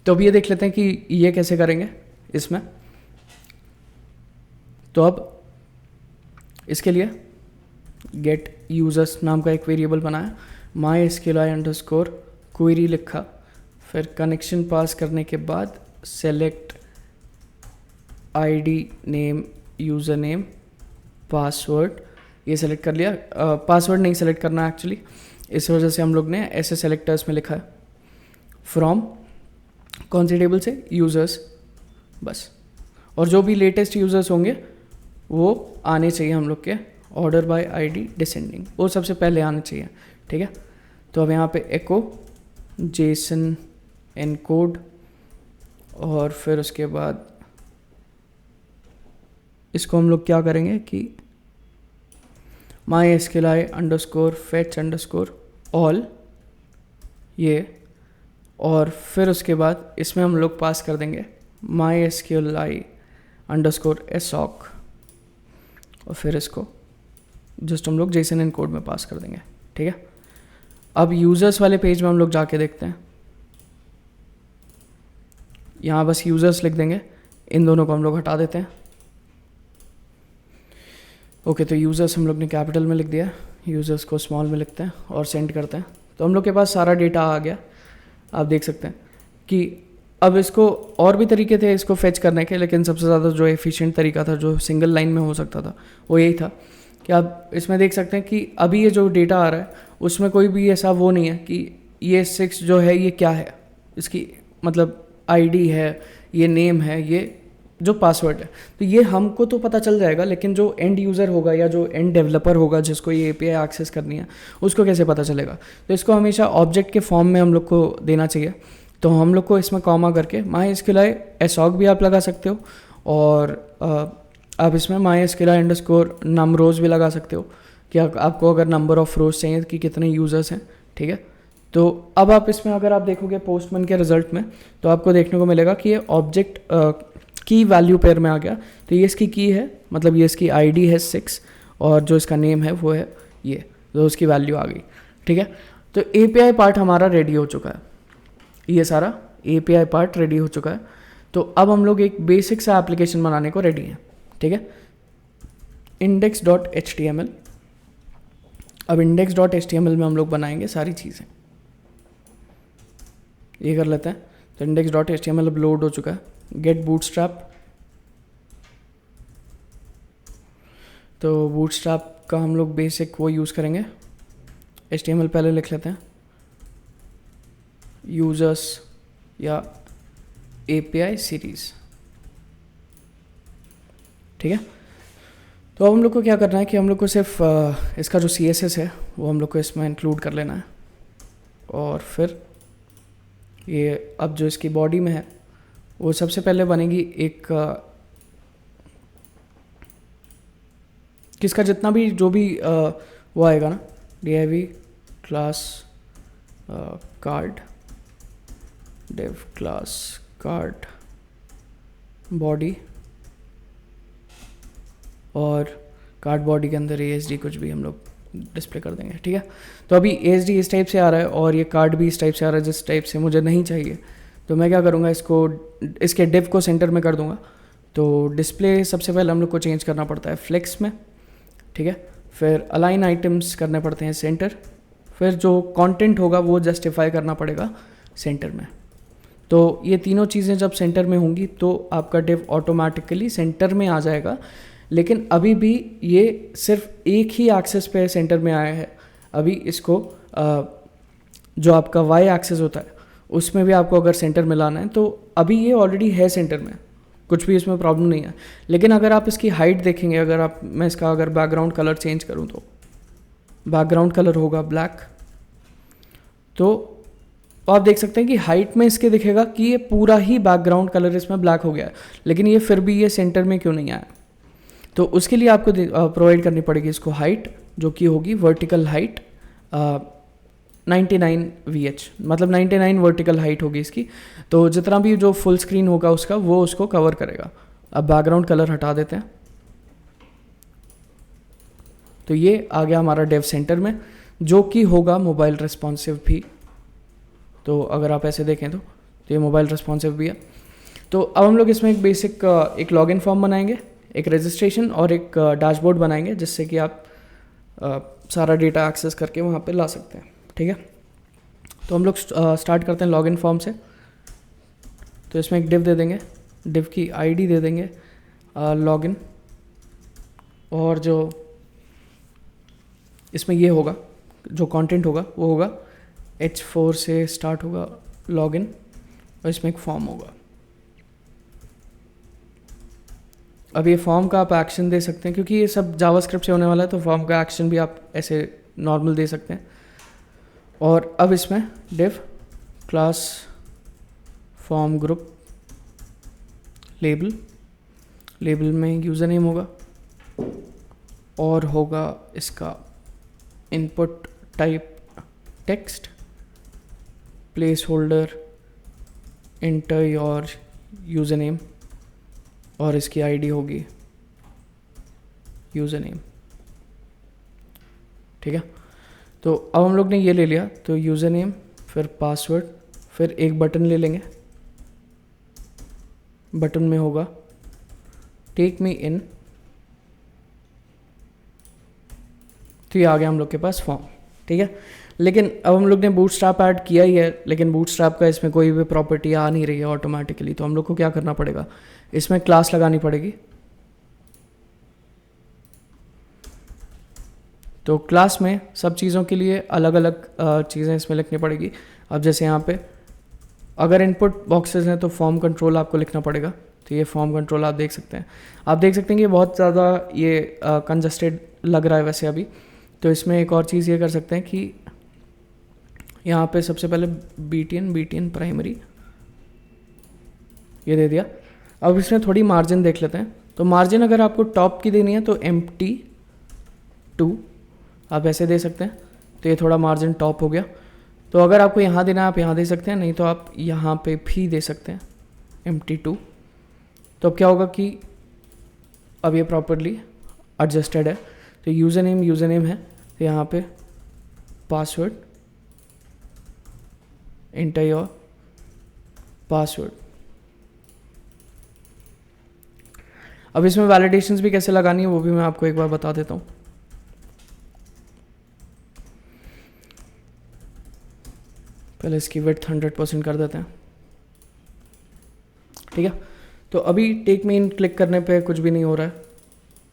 तो अब ये देख लेते हैं कि ये कैसे करेंगे इसमें। तो अब इसके लिए गेट यूज़र्स नाम का एक वेरिएबल बनाया, MySQLi_query लिखा, फिर कनेक्शन पास करने के बाद select ID name user name password, ये सेलेक्ट कर लिया। पासवर्ड नहीं सेलेक्ट करना एक्चुअली, इस वजह से हम लोग ने ऐसे सेलेक्टर्स में लिखा है, फ्रॉम कौन सी टेबल से, यूज़र्स, बस। और जो भी लेटेस्ट यूज़र्स होंगे वो आने चाहिए हम लोग के ऑर्डर बाय आईडी डिसेंडिंग, वो सबसे पहले आने चाहिए, ठीक है। तो अब यहाँ पे एको जेसन एनकोड, और फिर उसके बाद इसको हम लोग क्या करेंगे कि MySQLi_fetch_all ये, और फिर उसके बाद इसमें हम लोग पास कर देंगे MySQLi_assoc, और फिर इसको जस्ट हम लोग जेसन एनकोड में पास कर देंगे, ठीक है। अब यूज़र्स वाले पेज में हम लोग जाके देखते हैं, यहाँ बस यूज़र्स लिख देंगे, इन दोनों को हम लोग हटा देते हैं। ओके, तो यूज़र्स हम लोग ने कैपिटल में लिख दिया, यूज़र्स को स्मॉल में लिखते हैं और सेंड करते हैं। तो हम लोग के पास सारा डेटा आ गया। आप देख सकते हैं कि अब इसको और भी तरीके थे इसको फेच करने के, लेकिन सबसे ज़्यादा जो एफिशिएंट तरीका था, जो सिंगल लाइन में हो सकता था, वो यही था कि आप इसमें देख सकते हैं कि अभी ये जो डेटा आ रहा है उसमें कोई भी ऐसा वो नहीं है कि ये 6 जो है ये क्या है, इसकी मतलब आईडी है, ये नेम है, ये जो पासवर्ड है। तो ये हमको तो पता चल जाएगा, लेकिन जो एंड यूज़र होगा या जो एंड डेवलपर होगा जिसको ये एपीआई एक्सेस करनी है, उसको कैसे पता चलेगा। तो इसको हमेशा ऑब्जेक्ट के फॉर्म में हम लोग को देना चाहिए। तो हम लोग को इसमें कॉमा करके MySQLi_assoc भी आप लगा सकते हो, और आप इसमें MySQLi_numRows भी लगा सकते हो कि आपको अगर नंबर ऑफ रोज चाहिए कि कितने यूज़र्स हैं, ठीक है। तो अब आप इसमें अगर आप देखोगे पोस्टमैन के रिजल्ट में, तो आपको देखने को मिलेगा कि ये ऑब्जेक्ट की वैल्यू पेयर में आ गया। तो ये इसकी की है, मतलब ये इसकी आईडी है 6, और जो इसका नेम है वो है ये, तो उसकी वैल्यू आ गई, ठीक है। तो एपीआई पार्ट हमारा रेडी हो चुका है, ये सारा एपीआई पार्ट रेडी हो चुका है। तो अब हम लोग एक बेसिक सा एप्लीकेशन बनाने को रेडी हैं, ठीक है। index.html, अब index.html में हम लोग बनाएंगे सारी चीज़ें, ये कर लेते हैं। तो index.html अब लोड हो चुका है। गेट बूटस्ट्रैप, तो बूटस्ट्रैप का हम लोग बेसिक वो यूज़ करेंगे। HTML पहले लिख लेते हैं, यूजर्स या API सीरीज, ठीक है। तो अब हम लोग को क्या करना है कि हम लोग को सिर्फ इसका जो CSS है वो हम लोग को इसमें इंक्लूड कर लेना है, और फिर ये अब जो इसकी बॉडी में है वो सबसे पहले बनेगी एक किसका जितना भी जो भी वो आएगा ना, div class card, div class card body, और कार्ड बॉडी के अंदर ASD कुछ भी हम लोग डिस्प्ले कर देंगे, ठीक है। तो अभी ASD इस टाइप से आ रहा है और ये कार्ड भी इस टाइप से आ रहा है, जिस टाइप से मुझे नहीं चाहिए। तो मैं क्या करूँगा, इसको इसके div को सेंटर में कर दूँगा। तो डिस्प्ले सबसे पहले हम लोग को चेंज करना पड़ता है फ्लेक्स में, ठीक है। फिर अलाइन आइटम्स करने पड़ते हैं सेंटर, फिर जो कंटेंट होगा वो जस्टिफाई करना पड़ेगा सेंटर में। तो ये तीनों चीज़ें जब सेंटर में होंगी तो आपका div ऑटोमेटिकली सेंटर में आ जाएगा। लेकिन अभी भी ये सिर्फ एक ही एक्सेस पे सेंटर में आया है। अभी इसको जो आपका y एक्सेस होता है उसमें भी आपको अगर सेंटर में लाना है, तो अभी ये ऑलरेडी है सेंटर में, कुछ भी इसमें प्रॉब्लम नहीं है। लेकिन अगर आप इसकी हाइट देखेंगे, अगर आप मैं इसका अगर बैकग्राउंड कलर चेंज करूँ तो बैकग्राउंड कलर होगा ब्लैक, तो आप देख सकते हैं कि हाइट में इसके दिखेगा कि ये पूरा ही बैकग्राउंड कलर इसमें ब्लैक हो गया है, लेकिन ये फिर भी ये सेंटर में क्यों नहीं आया। तो उसके लिए आपको प्रोवाइड करनी पड़ेगी इसको हाइट, जो कि होगी वर्टिकल हाइट 99 VH, मतलब 99 वर्टिकल हाइट होगी इसकी। तो जितना भी जो फुल स्क्रीन होगा उसका वो उसको कवर करेगा। अब बैकग्राउंड कलर हटा देते हैं, तो ये आ गया हमारा डेव सेंटर में, जो कि होगा मोबाइल रिस्पॉन्सिव भी। तो अगर आप ऐसे देखें तो ये मोबाइल रिस्पॉन्सिव भी है। तो अब हम लोग इसमें एक बेसिक एक लॉगिन फॉर्म बनाएंगे, एक रजिस्ट्रेशन और एक डैशबोर्ड बनाएंगे, जिससे कि आप सारा डेटा एक्सेस करके वहाँ पे ला सकते हैं। ठीक है, तो हम लोग स्टार्ट करते हैं लॉगिन फॉर्म से। तो इसमें एक डिव दे देंगे, डिव की आईडी दे देंगे लॉगिन, और जो इसमें ये होगा जो कंटेंट होगा वो होगा H4 से स्टार्ट होगा लॉगिन, और इसमें एक फॉर्म होगा। अब ये फॉर्म का आप एक्शन दे सकते हैं, क्योंकि ये सब जावास्क्रिप्ट से होने वाला है, तो फॉर्म का एक्शन भी आप ऐसे नॉर्मल दे सकते हैं। और अब इसमें div class form group label, label में यूज़र नेम होगा और होगा इसका input type text, place holder inter your user name, और इसकी आईडी होगी यूज़र नेम। ठीक है, तो अब हम लोग ने ये ले लिया, तो यूज़र नेम, फिर पासवर्ड, फिर एक बटन ले लेंगे। बटन में होगा टेक मी इन। तो ये आ गया हम लोग के पास फॉर्म। ठीक है, लेकिन अब हम लोग ने बूटस्ट्रैप ऐड किया ही है, लेकिन बूटस्ट्रैप का इसमें कोई भी प्रॉपर्टी आ नहीं रही है ऑटोमेटिकली, तो हम लोग को क्या करना पड़ेगा, इसमें क्लास लगानी पड़ेगी। तो क्लास में सब चीज़ों के लिए अलग अलग चीज़ें इसमें लिखनी पड़ेगी। अब जैसे यहाँ पे अगर इनपुट बॉक्सेस हैं तो फॉर्म कंट्रोल आपको लिखना पड़ेगा। तो ये फॉर्म कंट्रोल आप देख सकते हैं, आप देख सकते हैं कि बहुत ज़्यादा ये कंजस्टेड लग रहा है वैसे अभी। तो इसमें एक और चीज़ ये कर सकते हैं कि यहाँ पे सबसे पहले BTN प्राइमरी ये दे दिया। अब इसमें थोड़ी मार्जिन देख लेते हैं। तो मार्जिन अगर आपको टॉप की देनी है तो MT2 आप ऐसे दे सकते हैं, तो ये थोड़ा मार्जिन टॉप हो गया। तो अगर आपको यहाँ देना है आप यहाँ दे सकते हैं, नहीं तो आप यहाँ पे भी दे सकते हैं MT2। तो अब क्या होगा कि अब ये प्रॉपरली एडजस्टेड है। तो यूज़र नेम है, तो यहाँ पे पासवर्ड एंटर योर पासवर्ड। अब इसमें वैलिडेशंस भी कैसे लगानी है वो भी मैं आपको एक बार बता देता हूँ। पहले इसकी विड्थ 100% कर देते हैं। ठीक है, तो अभी टेक मी इन क्लिक करने पे कुछ भी नहीं हो रहा है।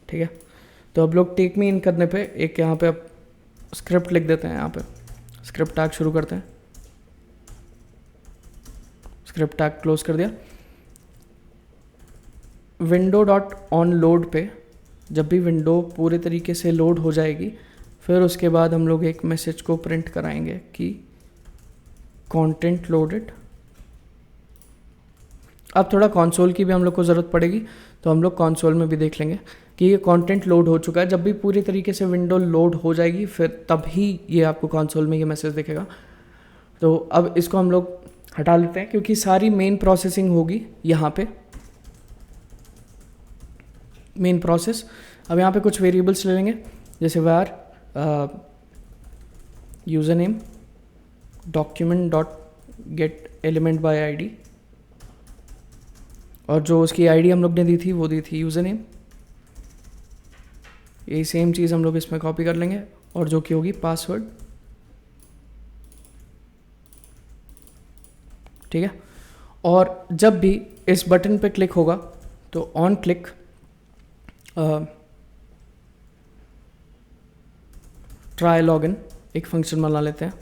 ठीक है, तो अब लोग टेक मी इन करने पे एक यहाँ पे अब स्क्रिप्ट लिख देते हैं। यहाँ पे स्क्रिप्ट टैग शुरू करते हैं, स्क्रिप्ट टैग क्लोज कर दिया। विंडो डॉट ऑन लोड पे जब भी विंडो पूरे तरीके से लोड हो जाएगी, फिर उसके बाद हम लोग एक मैसेज को प्रिंट कराएंगे कि कंटेंट लोडेड। अब थोड़ा कंसोल की भी हम लोग को ज़रूरत पड़ेगी, तो हम लोग कंसोल में भी देख लेंगे कि ये कंटेंट लोड हो चुका है। जब भी पूरी तरीके से विंडो लोड हो जाएगी फिर तभी ये आपको कंसोल में ये मैसेज दिखेगा। तो अब इसको हम लोग हटा लेते हैं, क्योंकि सारी मेन प्रोसेसिंग होगी यहाँ पे, मेन प्रोसेस। अब यहाँ पे कुछ वेरिएबल्स ले लेंगे, जैसे var user name document dot get element bye ID, और जो उसकी आईडी हम लोग ने दी थी वो दी थी यूज़र नेम। ये सेम चीज़ हम लोग इसमें कॉपी कर लेंगे, और जो कि होगी पासवर्ड। ठीक है, और जब भी इस बटन पे क्लिक होगा तो ऑन क्लिक ट्राई लॉगिन एक फंक्शन बना लेते हैं,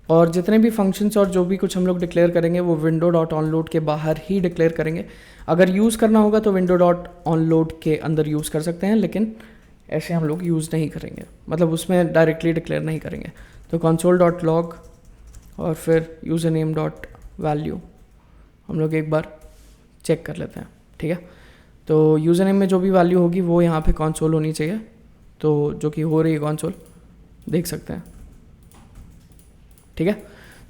और जितने भी फंक्शंस और जो भी कुछ हम लोग डिक्लेयर करेंगे वो विंडो डॉट ऑन लोड के बाहर ही डिक्लेयर करेंगे। अगर यूज़ करना होगा तो विंडो डॉट ऑन लोड के अंदर यूज़ कर सकते हैं, लेकिन ऐसे हम लोग यूज़ नहीं करेंगे, मतलब उसमें डायरेक्टली डिक्लेयर नहीं करेंगे। तो कंसोल डॉट लॉग और फिर यूज़र नेम डॉट वैल्यू हम लोग एक बार चेक कर लेते हैं। ठीक है, तो यूज़र नेम में जो भी वैल्यू होगी वो यहाँ पे कंसोल होनी चाहिए, तो जो कि हो रही है कंसोल देख सकते हैं। ठीक है,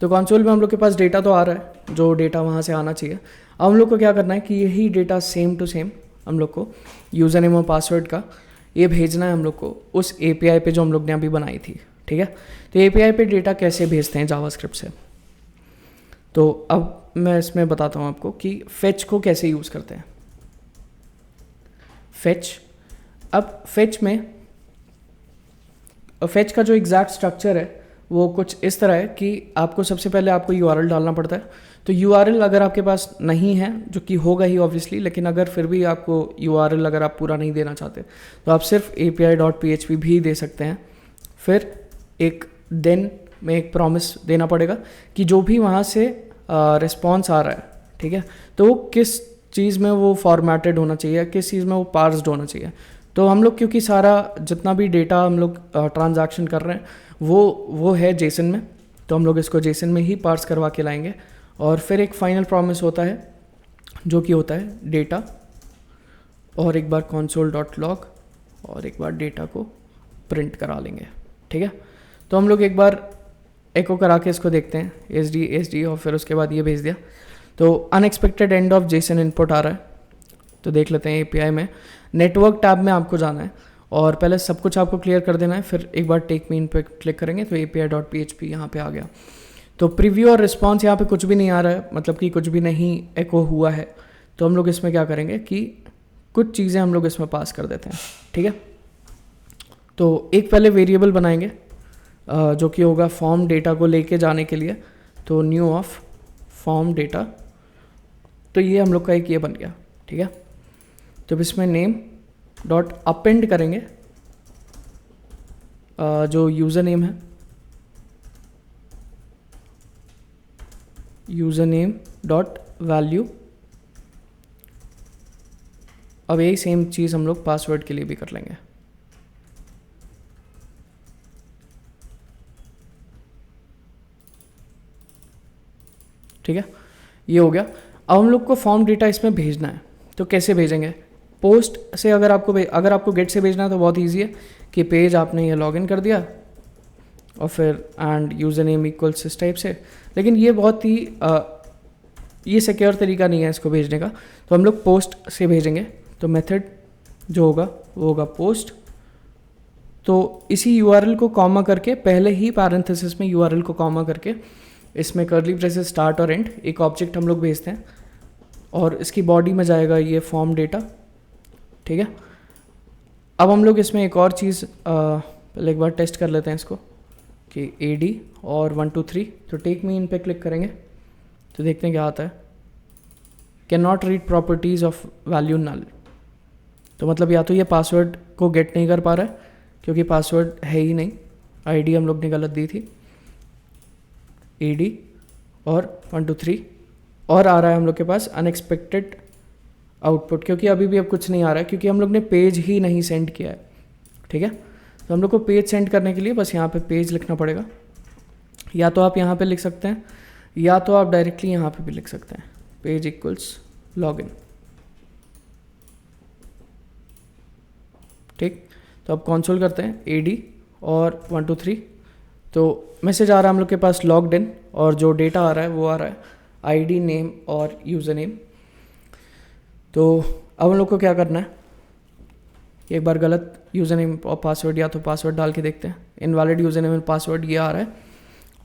तो कंसोल में हम लोग के पास डेटा तो आ रहा है, जो डेटा वहाँ से आना चाहिए। अब हम लोग को क्या करना है कि यही डेटा सेम टू सेम हम लोग को यूज़र नेम और पासवर्ड का ये भेजना है हम लोग को उस API पे जो हम लोग ने अभी बनाई थी, ठीक है। तो API पे डेटा कैसे भेजते हैं जावास्क्रिप्ट से, तो अब मैं इसमें बताता हूँ आपको कि फेच को कैसे यूज़ करते हैं। अब फेच का जो एग्जैक्ट स्ट्रक्चर है वो कुछ इस तरह है कि आपको सबसे पहले आपको URL डालना पड़ता है। तो URL अगर आपके पास नहीं है, जो कि होगा ही ऑब्वियसली, लेकिन अगर फिर भी आपको URL अगर आप पूरा नहीं देना चाहते तो आप सिर्फ api.php भी दे सकते हैं। फिर एक देन में एक प्रॉमिस देना पड़ेगा कि जो भी वहाँ से रिस्पॉन्स आ रहा है, ठीक है, तो वो किस चीज़ में वो फॉर्मेटेड होना चाहिए, किस चीज़ में वो पार्स्ड होना चाहिए। तो हम लोग क्योंकि सारा जितना भी डेटा हम लोग ट्रांजैक्शन कर रहे हैं वो है जेसन में, तो हम लोग इसको जेसन में ही पार्स करवा के लाएंगे। और फिर एक फाइनल प्रॉमिस होता है जो कि होता है डेटा, और एक बार console.log, और एक बार डेटा को प्रिंट करा लेंगे, ठीक है। तो हम लोग एक बार एको करा के इसको देखते हैं, एस डी, और फिर उसके बाद ये भेज दिया। तो unexpected end of JSON input आ रहा है, तो देख लेते हैं। API में नेटवर्क टैब में आपको जाना है और पहले सब कुछ आपको क्लियर कर देना है, फिर एक बार टेक मी इन पे क्लिक करेंगे तो api.php यहाँ पे आ गया। तो प्रीव्यू और रिस्पॉन्स यहाँ पे कुछ भी नहीं आ रहा है, मतलब कि कुछ भी नहीं एको हुआ है। तो हम लोग इसमें क्या करेंगे कि कुछ चीज़ें हम लोग इसमें पास कर देते हैं, ठीक है। तो एक पहले वेरिएबल बनाएंगे जो कि होगा फॉर्म डेटा को लेके जाने के लिए, तो न्यू ऑफ फॉर्म डेटा, तो ये हम लोग का एक ये बन गया, ठीक है। तो अब इसमें नेम डॉट अपेंड करेंगे जो यूज़र नेम है, यूज़र नेम डॉट वैल्यू। अब यही सेम चीज़ हम लोग पासवर्ड के लिए भी कर लेंगे, ठीक है। ये हो गया। अब हम लोग को फॉर्म डेटा इसमें भेजना है, तो कैसे भेजेंगे? पोस्ट से अगर आपको गेट से भेजना है तो बहुत इजी है कि पेज आपने ये लॉगिन कर दिया और फिर एंड यूज़र नेम इक्वल्स इस टाइप से, लेकिन ये बहुत ही ये सिक्योर तरीका नहीं है इसको भेजने का, तो हम लोग पोस्ट से भेजेंगे। तो मेथड जो होगा वो होगा पोस्ट। तो इसी URL को कॉमा करके, पहले ही पैरेंथेसिस में URL को कॉमा करके, इसमें कर्ली ब्रेसेस स्टार्ट और एंड, एक ऑब्जेक्ट हम लोग भेजते हैं और इसकी बॉडी में जाएगा ये फॉर्म डेटा, ठीक है। अब हम लोग इसमें एक और चीज़ पहले एक बार टेस्ट कर लेते हैं इसको कि AD और 1 2 3, तो टेक मी इन पे क्लिक करेंगे तो देखते हैं क्या आता है। Can not read properties of value null, तो मतलब या तो ये पासवर्ड को गेट नहीं कर पा रहा है क्योंकि पासवर्ड है ही नहीं, ID हम लोग ने गलत दी थी, AD और 1 2 3, और आ रहा है हम लोग के पास अनएक्सपेक्टेड आउटपुट, क्योंकि अभी भी अब कुछ नहीं आ रहा है क्योंकि हम लोग ने पेज ही नहीं सेंड किया है, ठीक है। तो हम लोग को पेज सेंड करने के लिए बस यहाँ पे पेज लिखना पड़ेगा, या तो आप यहाँ पे लिख सकते हैं या तो आप डायरेक्टली यहाँ पे भी लिख सकते हैं, पेज इक्वल्स लॉगिन, ठीक। तो अब कंसोल करते हैं AD और 1 2 3, तो मैसेज आ रहा है हम लोग के पास लॉग्ड इन, और जो डेटा आ रहा है वो आ रहा है ID नेम और यूज़र नेम। तो अब हम लोग को क्या करना है, एक बार गलत यूज़र नेम और पासवर्ड या तो पासवर्ड डाल के देखते हैं, invalid user name and password ये आ रहा है,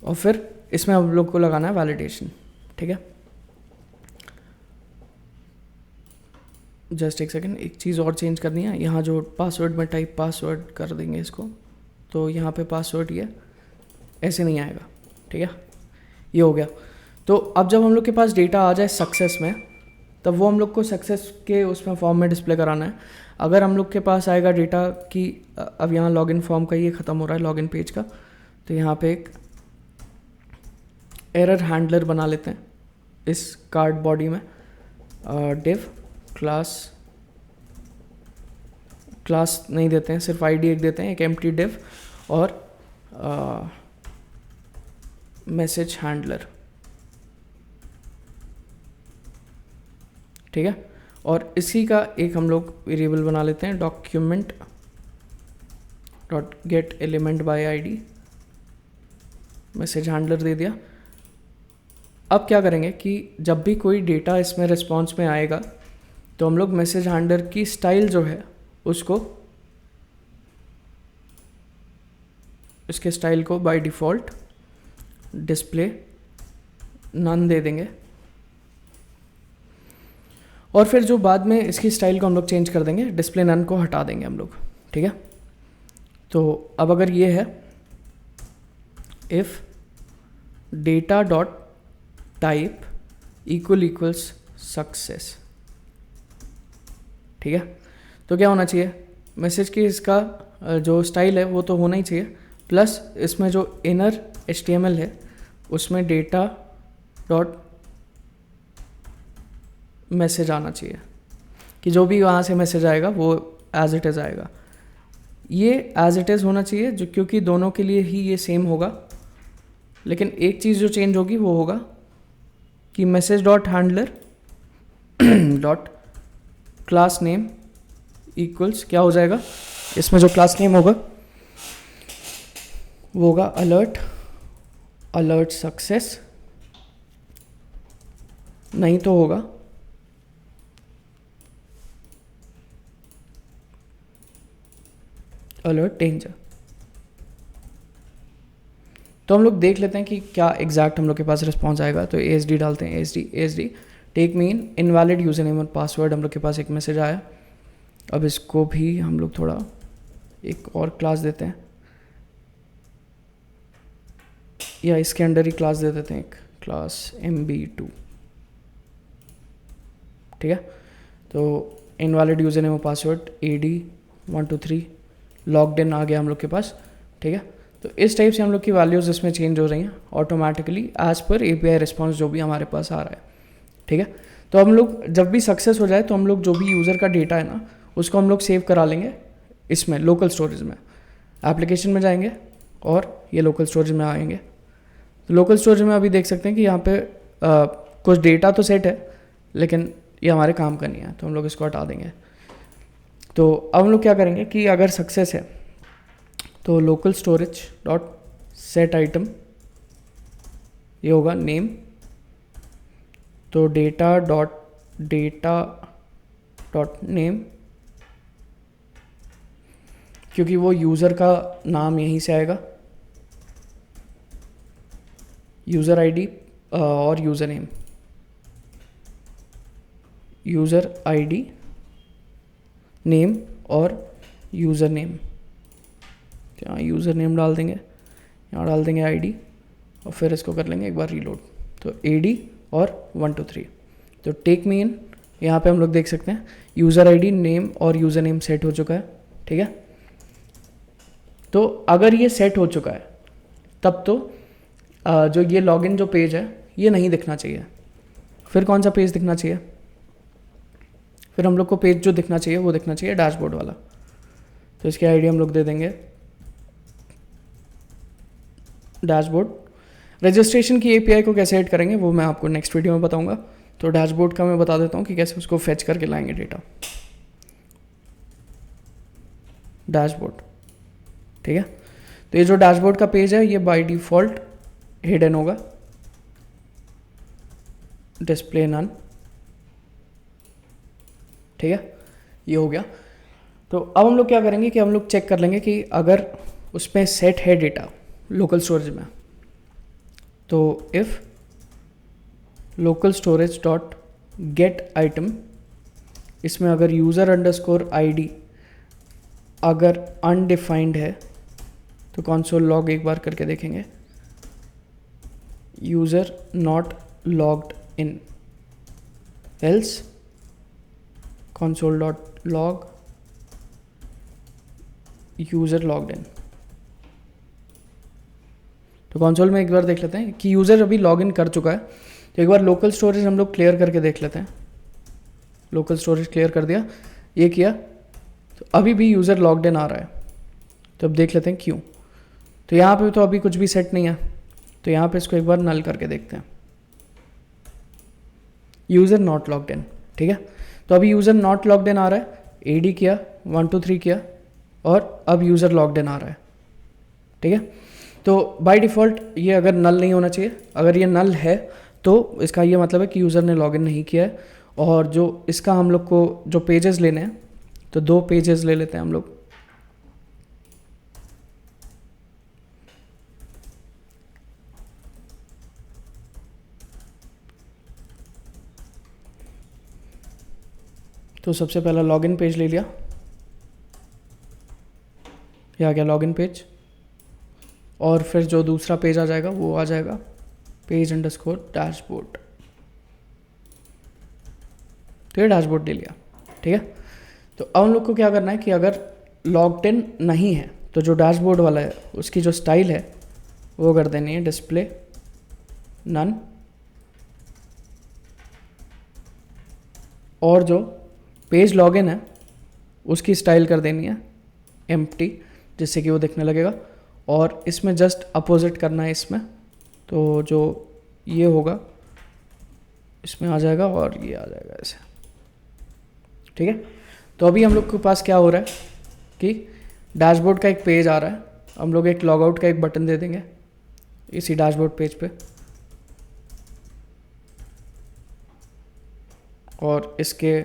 और फिर इसमें हम लोग को लगाना है वैलिडेशन, ठीक है। जस्ट एक सेकेंड, एक चीज़ और चेंज करनी है, यहाँ जो पासवर्ड में टाइप पासवर्ड कर देंगे इसको, तो यहाँ पे पासवर्ड ये ऐसे नहीं आएगा, ठीक है। ये हो गया। तो अब जब हम लोग के पास डेटा आ जाए सक्सेस में, तब वो हम लोग को सक्सेस के उसमें फॉर्म में डिस्प्ले कराना है। अगर हम लोग के पास आएगा डेटा कि अब यहाँ लॉगिन फॉर्म का ये ख़त्म हो रहा है, लॉगिन पेज का, तो यहाँ पे एक एरर हैंडलर बना लेते हैं इस कार्ड बॉडी में, डिव क्लास नहीं देते हैं, सिर्फ ID एक देते हैं, एक एम्प्टी डिव और मैसेज हैंडलर, ठीक है। और इसी का एक हम लोग वेरिएबल बना लेते हैं, document dot get element by ID, message handler दे दिया। अब क्या करेंगे कि जब भी कोई डेटा इसमें रिस्पॉन्स में आएगा तो हम लोग मैसेज हैंडलर की स्टाइल जो है उसको इसके स्टाइल को बाय डिफ़ॉल्ट डिस्प्ले नन दे देंगे, और फिर जो बाद में इसकी स्टाइल को हम लोग चेंज कर देंगे, डिस्प्ले नन को हटा देंगे हम लोग, ठीक है। तो अब अगर ये है if data dot type equals success, ठीक है। तो क्या होना चाहिए, मैसेज की इसका जो स्टाइल है वो तो होना ही चाहिए, प्लस इसमें जो इनर HTML है उसमें डेटा डॉट मैसेज आना चाहिए, कि जो भी वहाँ से मैसेज आएगा वो एज इट इज़ आएगा। ये एज इट इज़ होना चाहिए जो, क्योंकि दोनों के लिए ही ये सेम होगा। लेकिन एक चीज़ जो चेंज होगी वो होगा कि message dot handler dot class name equals क्या हो जाएगा, इसमें जो क्लास नेम होगा वो होगा अलर्ट सक्सेस, नहीं तो होगा अलर्ट डेंजर। तो हम लोग देख लेते हैं कि क्या एग्जैक्ट हम लोग के पास रिस्पॉन्स आएगा। तो ASD डालते हैं, ASD take mean invalid user name और पासवर्ड, हम लोग के पास एक मैसेज आया। अब इसको भी हम लोग थोड़ा एक और क्लास देते हैं, या इसके अंडर ही क्लास दे देते हैं, एक क्लास MB2, ठीक है। तो इनवैलिड यूज़र नेम और पासवर्ड AD123 लॉग्ड इन आ गया हम लोग के पास, ठीक है। तो इस टाइप से हम लोग की वैल्यूज़ इसमें चेंज हो रही हैं ऑटोमेटिकली एज पर API रिस्पॉन्स जो भी हमारे पास आ रहा है, ठीक है। तो हम लोग जब भी सक्सेस हो जाए तो हम लोग जो भी यूज़र का डेटा है ना उसको हम लोग सेव करा लेंगे इसमें लोकल स्टोरेज में। एप्लीकेशन में जाएंगे और ये लोकल स्टोरेज में आएंगे। तो लोकल स्टोरेज में अभी देख सकते हैं कि यहाँ पे कुछ डेटा तो सेट है लेकिन ये हमारे काम का नहीं है, तो हम लोग इसको हटा देंगे। तो अब हम लोग क्या करेंगे कि अगर सक्सेस है तो local storage dot set item, ये होगा नेम, तो डेटा डॉट नेम, क्योंकि वो यूज़र का नाम यहीं से आएगा, यूज़र ID और user name, user ID name और यूज़र नेम, यहाँ यूज़र नेम डाल देंगे, यहाँ डाल देंगे ID, और फिर इसको कर लेंगे एक बार रीलोड। तो AD और 1 2 3, तो टेक मीन यहाँ पे हम लोग देख सकते हैं यूज़र ID नेम और यूज़र नेम सेट हो चुका है, ठीक है। तो अगर ये सेट हो चुका है तब तो जो ये लॉगिन जो पेज है ये नहीं दिखना चाहिए। फिर कौन सा पेज दिखना चाहिए, फिर हम लोग को पेज जो दिखना चाहिए वो दिखना चाहिए डैशबोर्ड वाला। तो इसके आईडी हम लोग दे देंगे डैशबोर्ड। रजिस्ट्रेशन की API को कैसे ऐड करेंगे वो मैं आपको नेक्स्ट वीडियो में बताऊंगा। तो डैशबोर्ड का मैं बता देता हूँ कि कैसे उसको फेच करके लाएंगे डेटा, डैशबोर्ड, ठीक है। तो ये जो डैशबोर्ड का पेज है ये बाय डिफ़ॉल्ट हिडन होगा, डिस्प्ले नन, ठीक है। ये हो गया। तो अब हम लोग क्या करेंगे कि हम लोग चेक कर लेंगे कि अगर उसमें सेट है डेटा लोकल स्टोरेज में, तो if local storage dot gate item, इसमें अगर यूज़र अंडरस्कोर ID अगर अनडिफाइंड है तो कंसोल लॉग एक बार करके देखेंगे, user not logged in, else console dot log user logged in. तो कंसोल में एक बार देख लेते हैं कि यूज़र अभी लॉग इन कर चुका है। तो एक बार लोकल स्टोरेज हम लोग क्लियर करके देख लेते हैं। लोकल स्टोरेज क्लियर कर दिया, ये किया, तो अभी भी यूज़र लॉग्ड इन आ रहा है। तो अब देख लेते हैं क्यों। तो यहाँ पे तो अभी कुछ भी सेट नहीं है, तो यहाँ पे इसको एक बार नल करके देखते हैं, यूज़र नॉट लॉग्ड इन, ठीक है। तो अभी यूज़र नॉट लॉग्ड इन आ रहा है, AD किया, 1 2 3 किया, और अब यूज़र लॉग्ड इन आ रहा है, ठीक है। तो बाय डिफ़ॉल्ट ये अगर नल नहीं होना चाहिए, अगर ये नल है तो इसका ये मतलब है कि यूज़र ने लॉगिन नहीं किया है। और जो इसका हम लोग को जो पेजेस लेने हैं, तो 2 पेजेस ले लेते हैं हम लोग। तो सबसे पहला लॉगिन पेज ले लिया, ये आ गया लॉगिन पेज। और फिर जो दूसरा पेज आ जाएगा वो आ जाएगा पेज अंडरस्कोर डैशबोर्ड। तो ये डैशबोर्ड ले लिया, ठीक है। तो अब हम लोग को क्या करना है कि अगर लॉग्ड इन नहीं है तो जो डैशबोर्ड वाला है उसकी जो स्टाइल है वो कर देनी है डिस्प्ले नन, और जो पेज लॉगिन है उसकी स्टाइल कर देनी है एम्प्टी, जिससे कि वो दिखने लगेगा। और इसमें जस्ट अपोजिट करना है इसमें, तो जो ये होगा इसमें आ जाएगा और ये आ जाएगा ऐसे, ठीक है। तो अभी हम लोग के पास क्या हो रहा है कि डैशबोर्ड का एक पेज आ रहा है, हम लोग एक लॉगआउट का एक बटन दे देंगे इसी डैशबोर्ड पेज पे, और इसके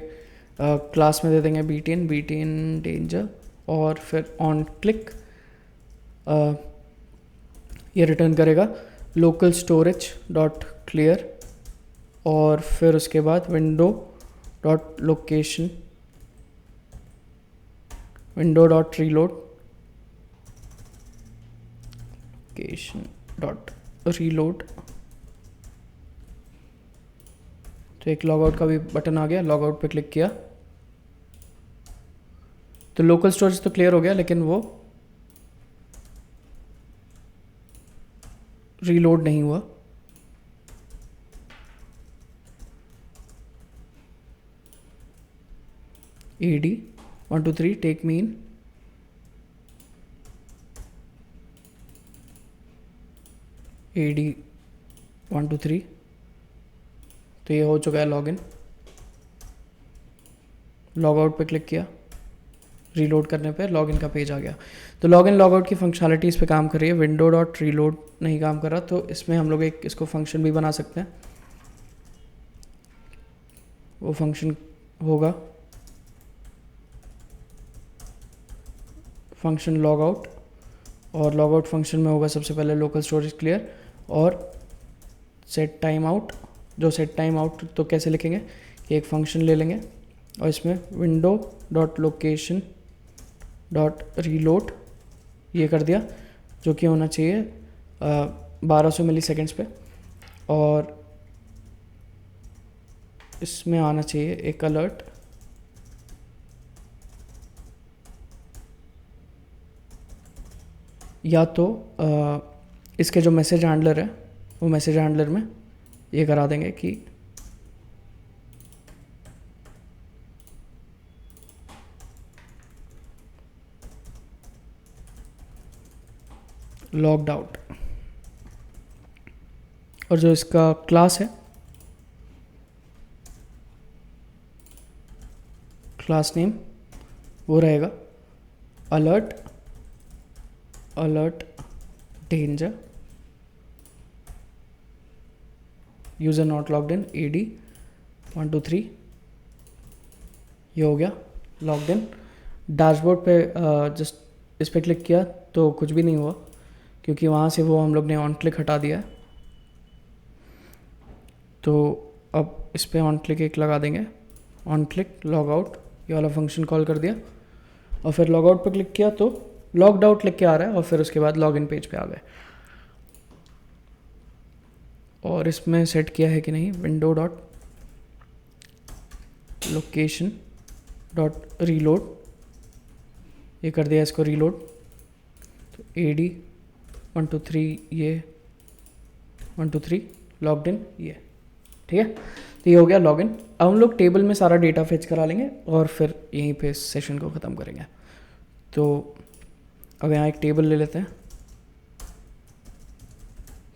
क्लास में दे देंगे BTN डेंजर, और फिर ऑन क्लिक ये रिटर्न करेगा लोकल स्टोरेज डॉट क्लियर, और फिर उसके बाद window dot location window dot reload location dot reload. तो एक लॉगआउट का भी बटन आ गया, लॉगआउट पे क्लिक किया तो लोकल स्टोरेज तो क्लियर हो गया, लेकिन वो रीलोड नहीं हुआ। AD 1 2 3 टेक मी इन, AD 1 2 3, तो ये हो चुका है लॉगिन। लॉगआउट पे क्लिक किया, रीलोड करने पे लॉगिन का पेज आ गया। तो लॉगिन लॉगआउट की फंक्शनलिटी इस पे काम कर रही है, विंडो डॉट रीलोड नहीं काम कर रहा, तो इसमें हम लोग एक इसको फंक्शन भी बना सकते हैं। वो फंक्शन होगा फंक्शन लॉगआउट, और लॉगआउट फंक्शन में होगा सबसे पहले लोकल स्टोरेज क्लियर और सेट टाइम आउट। जो सेट टाइम आउट तो कैसे लिखेंगे कि एक फंक्शन ले लेंगे और इसमें window dot location dot reload ये कर दिया, जो कि होना चाहिए 1200 मिली सेकेंड्स पे, और इसमें आना चाहिए एक अलर्ट या तो इसके जो मैसेज हैंडलर है वो मैसेज हैंडलर में ये करा देंगे कि लॉग्ड आउट, और जो इसका क्लास है क्लास नेम वो रहेगा alert alert danger user not logged in AD 1 2 3। ये हो गया लॉग्ड इन। डैशबोर्ड पे जस्ट इस पर क्लिक किया तो कुछ भी नहीं हुआ, क्योंकि वहाँ से वो हम लोग ने ऑन क्लिक हटा दिया है। तो अब इस पर ऑन क्लिक एक लगा देंगे, ऑन क्लिक लॉग आउट, ये वाला फंक्शन कॉल कर दिया, और फिर लॉग आउट पर क्लिक किया तो लॉग्ड आउट लिख के आ रहा है, और फिर उसके बाद लॉगिन पेज पे आ गए। और इसमें सेट किया है कि नहीं window dot location dot reload, ये कर दिया इसको रीलोड। तो AD 1 2 3 ये 1 2 3 लॉग्ड इन ये, ठीक है। तो ये हो गया लॉगिन। अब हम लोग टेबल में सारा डेटा फेच करा लेंगे और फिर यहीं पे इस सेशन को ख़त्म करेंगे। तो अब यहाँ एक टेबल ले लेते हैं,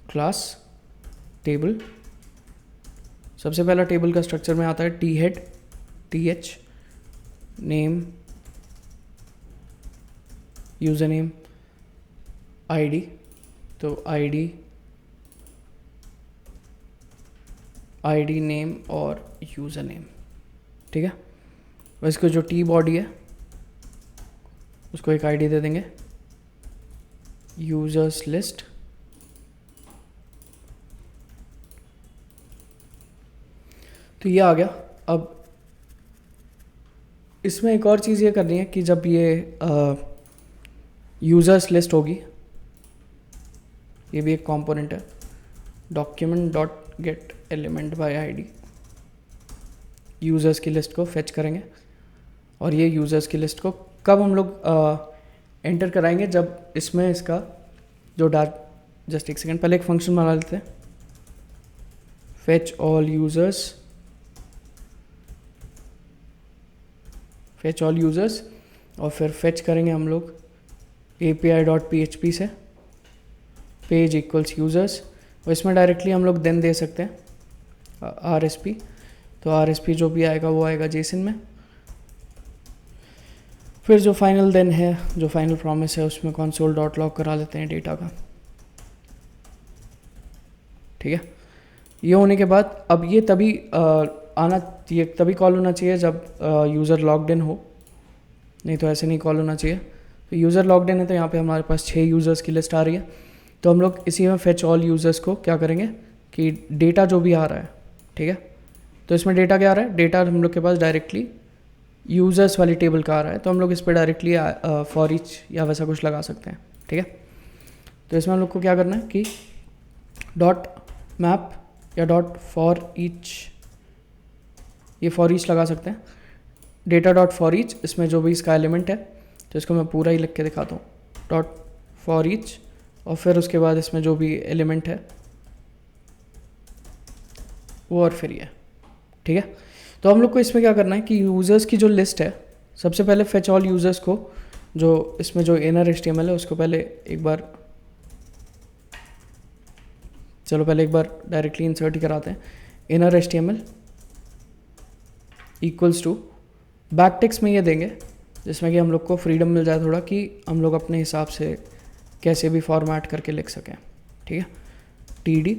क्लास टेबल। सबसे पहला टेबल का स्ट्रक्चर में आता है T head TH name user name ID, तो ID नेम और यूज़र नेम, ठीक है। वैसे को जो टी बॉडी है उसको एक ID दे देंगे यूजर्स लिस्ट, तो ये आ गया। अब इसमें एक और चीज़ ये करनी है कि जब ये यूज़र्स लिस्ट होगी, ये भी एक कंपोनेंट है, document dot get element bye ID, users की लिस्ट को फेच करेंगे। और ये यूज़र्स की लिस्ट को कब हम लोग एंटर कराएंगे, जब इसमें इसका जो जस्ट एक सेकेंड, पहले एक फंक्शन बना लेते हैं, fetch all users, fetch all users, और फिर फेच करेंगे हम लोग api.php से पेज इक्वल्स यूज़र्स, और इसमें डायरेक्टली हम लोग देन दे सकते हैं RSP। तो RSP जो भी आएगा वो आएगा जेसन में। फिर जो फाइनल देन है, जो फाइनल प्रॉमिस है, उसमें console.log करा लेते हैं डेटा का। ठीक है, ये होने के बाद अब ये तभी ये तभी कॉल होना चाहिए जब यूज़र लॉग्ड इन हो, नहीं तो ऐसे नहीं कॉल होना चाहिए। तो यूज़र लॉग्ड इन है तो यहाँ पे हमारे पास 6 यूज़र्स की लिस्ट आ रही है। तो हम लोग इसी में फेच ऑल यूज़र्स को क्या करेंगे कि डेटा जो भी आ रहा है, ठीक है, तो इसमें डेटा क्या आ रहा है, डेटा हम लोग के पास डायरेक्टली यूज़र्स वाली टेबल का आ रहा है, तो हम लोग इस पर डायरेक्टली फॉर ईच या वैसा कुछ लगा सकते हैं। ठीक है, तो इसमें हम लोग को क्या करना है कि डॉट मैप या डॉट फॉर ईच, ये फॉर ईच लगा सकते हैं, डेटा डॉट फॉर ईच, इसमें जो भी इसका एलिमेंट है, तो इसको मैं पूरा ही लिख के दिखाता हूँ, डॉट फॉर ईच, और फिर उसके बाद इसमें जो भी एलिमेंट है वो, और फिर ये। ठीक है, तो हम लोग को इसमें क्या करना है कि यूज़र्स की जो लिस्ट है, सबसे पहले फेच ऑल यूज़र्स को, जो इसमें जो इनर HTML है उसको पहले एक बार, चलो पहले एक बार डायरेक्टली इंसर्ट ही कराते हैं, inner HTML equals to back text में ये देंगे, जिसमें कि हम लोग को फ्रीडम मिल जाए थोड़ा कि हम लोग अपने हिसाब से कैसे भी फॉर्मेट करके लिख सकें। ठीक है, TD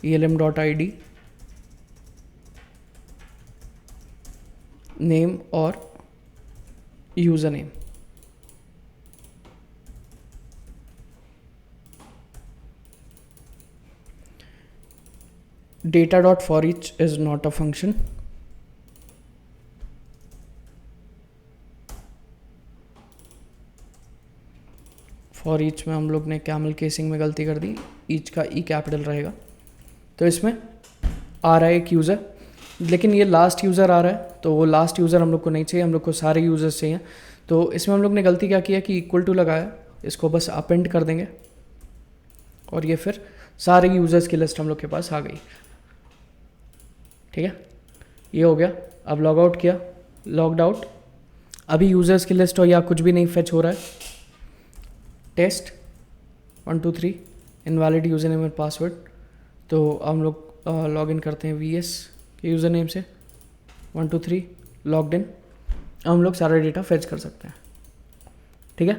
elm.id नेम और user name. data dot for each is not a function, for each में हम लोग ने कैमल केसिंग में गलती कर दी, ईच का ई कैपिटल रहेगा। तो इसमें आ रहा है एक यूज़र, लेकिन ये लास्ट यूज़र आ रहा है, तो वो लास्ट यूज़र हम लोग को नहीं चाहिए, हम लोग को सारे यूज़र्स चाहिए। तो इसमें हम लोग ने गलती क्या किया कि इक्वल टू लगाया, इसको बस अपेंड कर देंगे और ये फिर सारे यूज़र्स की लिस्ट हम लोग के पास आ गई। ठीक है, ये हो गया। अब लॉग आउट किया, लॉग्ड आउट, अभी यूज़र्स की लिस्ट हो या कुछ भी नहीं फेच हो रहा है, टेस्ट 1 2 3 इनवैलिड यूज़र नेम और पासवर्ड। तो हम लोग लॉग इन करते हैं VS के यूज़र नेम से, 1 2 3 लॉग्ड इन, हम लोग सारा डेटा फेच कर सकते हैं। ठीक है,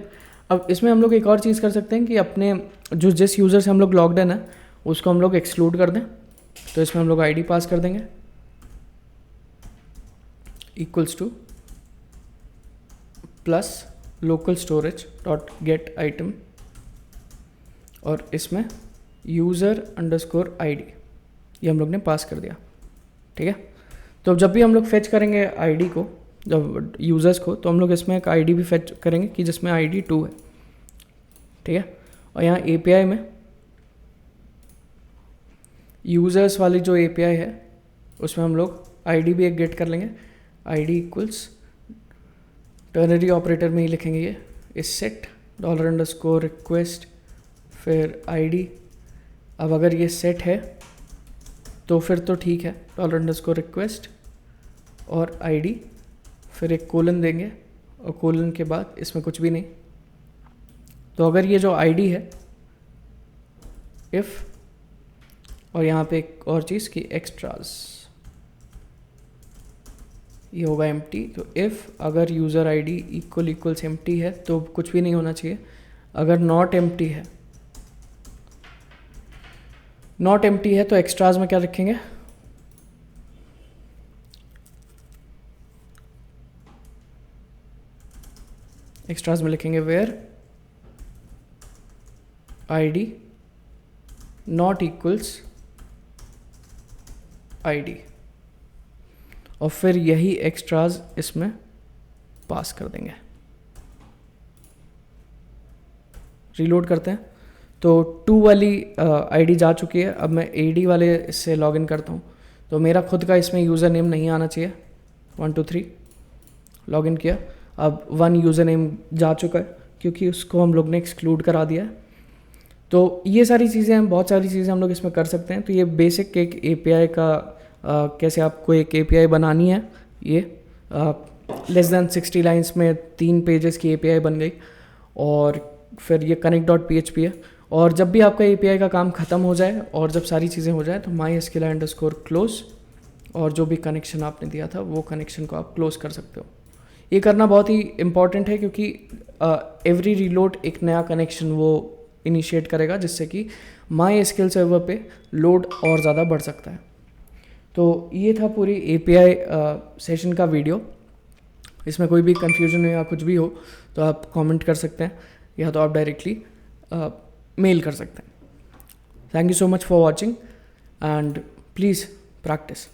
अब इसमें हम लोग एक और चीज़ कर सकते हैं कि अपने जो जिस यूज़र से हम लोग लॉग्ड इन है उसको हम लोग एक्सक्लूड कर दें। तो इसमें हम लोग ID पास कर देंगे equals two plus local storage dot gate item, और इसमें यूज़र अंडरस्कोर ID ये हम लोग ने पास कर दिया। ठीक है, तो जब भी हम लोग फेच करेंगे ID को, जब यूज़र्स को, तो हम लोग इसमें एक ID भी फेच करेंगे कि जिसमें ID 2 है। ठीक है, और यहाँ API में यूज़र्स वाली जो API है उसमें हम लोग ID भी एक गेट कर लेंगे, ID इक्वल्स टर्नरी ऑपरेटर में ही लिखेंगे ये, इस सेट $_request फिर ID। अब अगर ये सेट है तो फिर तो ठीक है, $_request और ID, फिर एक कोलन देंगे और कोलन के बाद इसमें कुछ भी नहीं। तो अगर ये जो ID है इफ़, और यहाँ पे एक और चीज़ कि एक्स्ट्रास, ये होगा एम्प्टी। तो इफ़ अगर यूज़र ID इक्वल्स एम्प्टी है तो कुछ भी नहीं होना चाहिए, अगर नॉट एम्प्टी है, नॉट एम्प्टी है तो एक्स्ट्रास में क्या रखेंगे, एक्स्ट्रास में लिखेंगे where ID not equals ID और फिर यही एक्स्ट्राज इसमें पास कर देंगे। रीलोड करते हैं तो 2 वाली आईडी जा चुकी है। अब मैं AD वाले से लॉगिन करता हूँ, तो मेरा खुद का इसमें यूज़र नेम नहीं आना चाहिए। 1 2 3 लॉगिन किया। अब 1 यूज़र नेम जा चुका है क्योंकि उसको हम लोग ने एक्सक्लूड करा दिया है। तो ये सारी चीज़ें हम बहुत सारी चीज़ें हम लोग इसमें कर सकते हैं। तो ये बेसिक एक API का कैसे आपको एक API बनानी है। ये लेस दैन 60 लाइन्स में 3 पेजेस की API बन गई। और फिर ये connect.php है। और जब भी आपका API का काम ख़त्म हो जाए और जब सारी चीज़ें हो जाए तो mysql_close और जो भी कनेक्शन आपने दिया था वो कनेक्शन को आप क्लोज कर सकते हो। ये करना बहुत ही इम्पॉर्टेंट है क्योंकि एवरी रीलोड एक नया कनेक्शन वो इनिशिएट करेगा जिससे कि MySQL सर्वर पे लोड और ज़्यादा बढ़ सकता है। तो ये था पूरी API सेशन का वीडियो। इसमें कोई भी कन्फ्यूजन हो या कुछ भी हो तो आप कमेंट कर सकते हैं या तो आप डायरेक्टली मेल कर सकते हैं। Thank you so much for watching and please practice.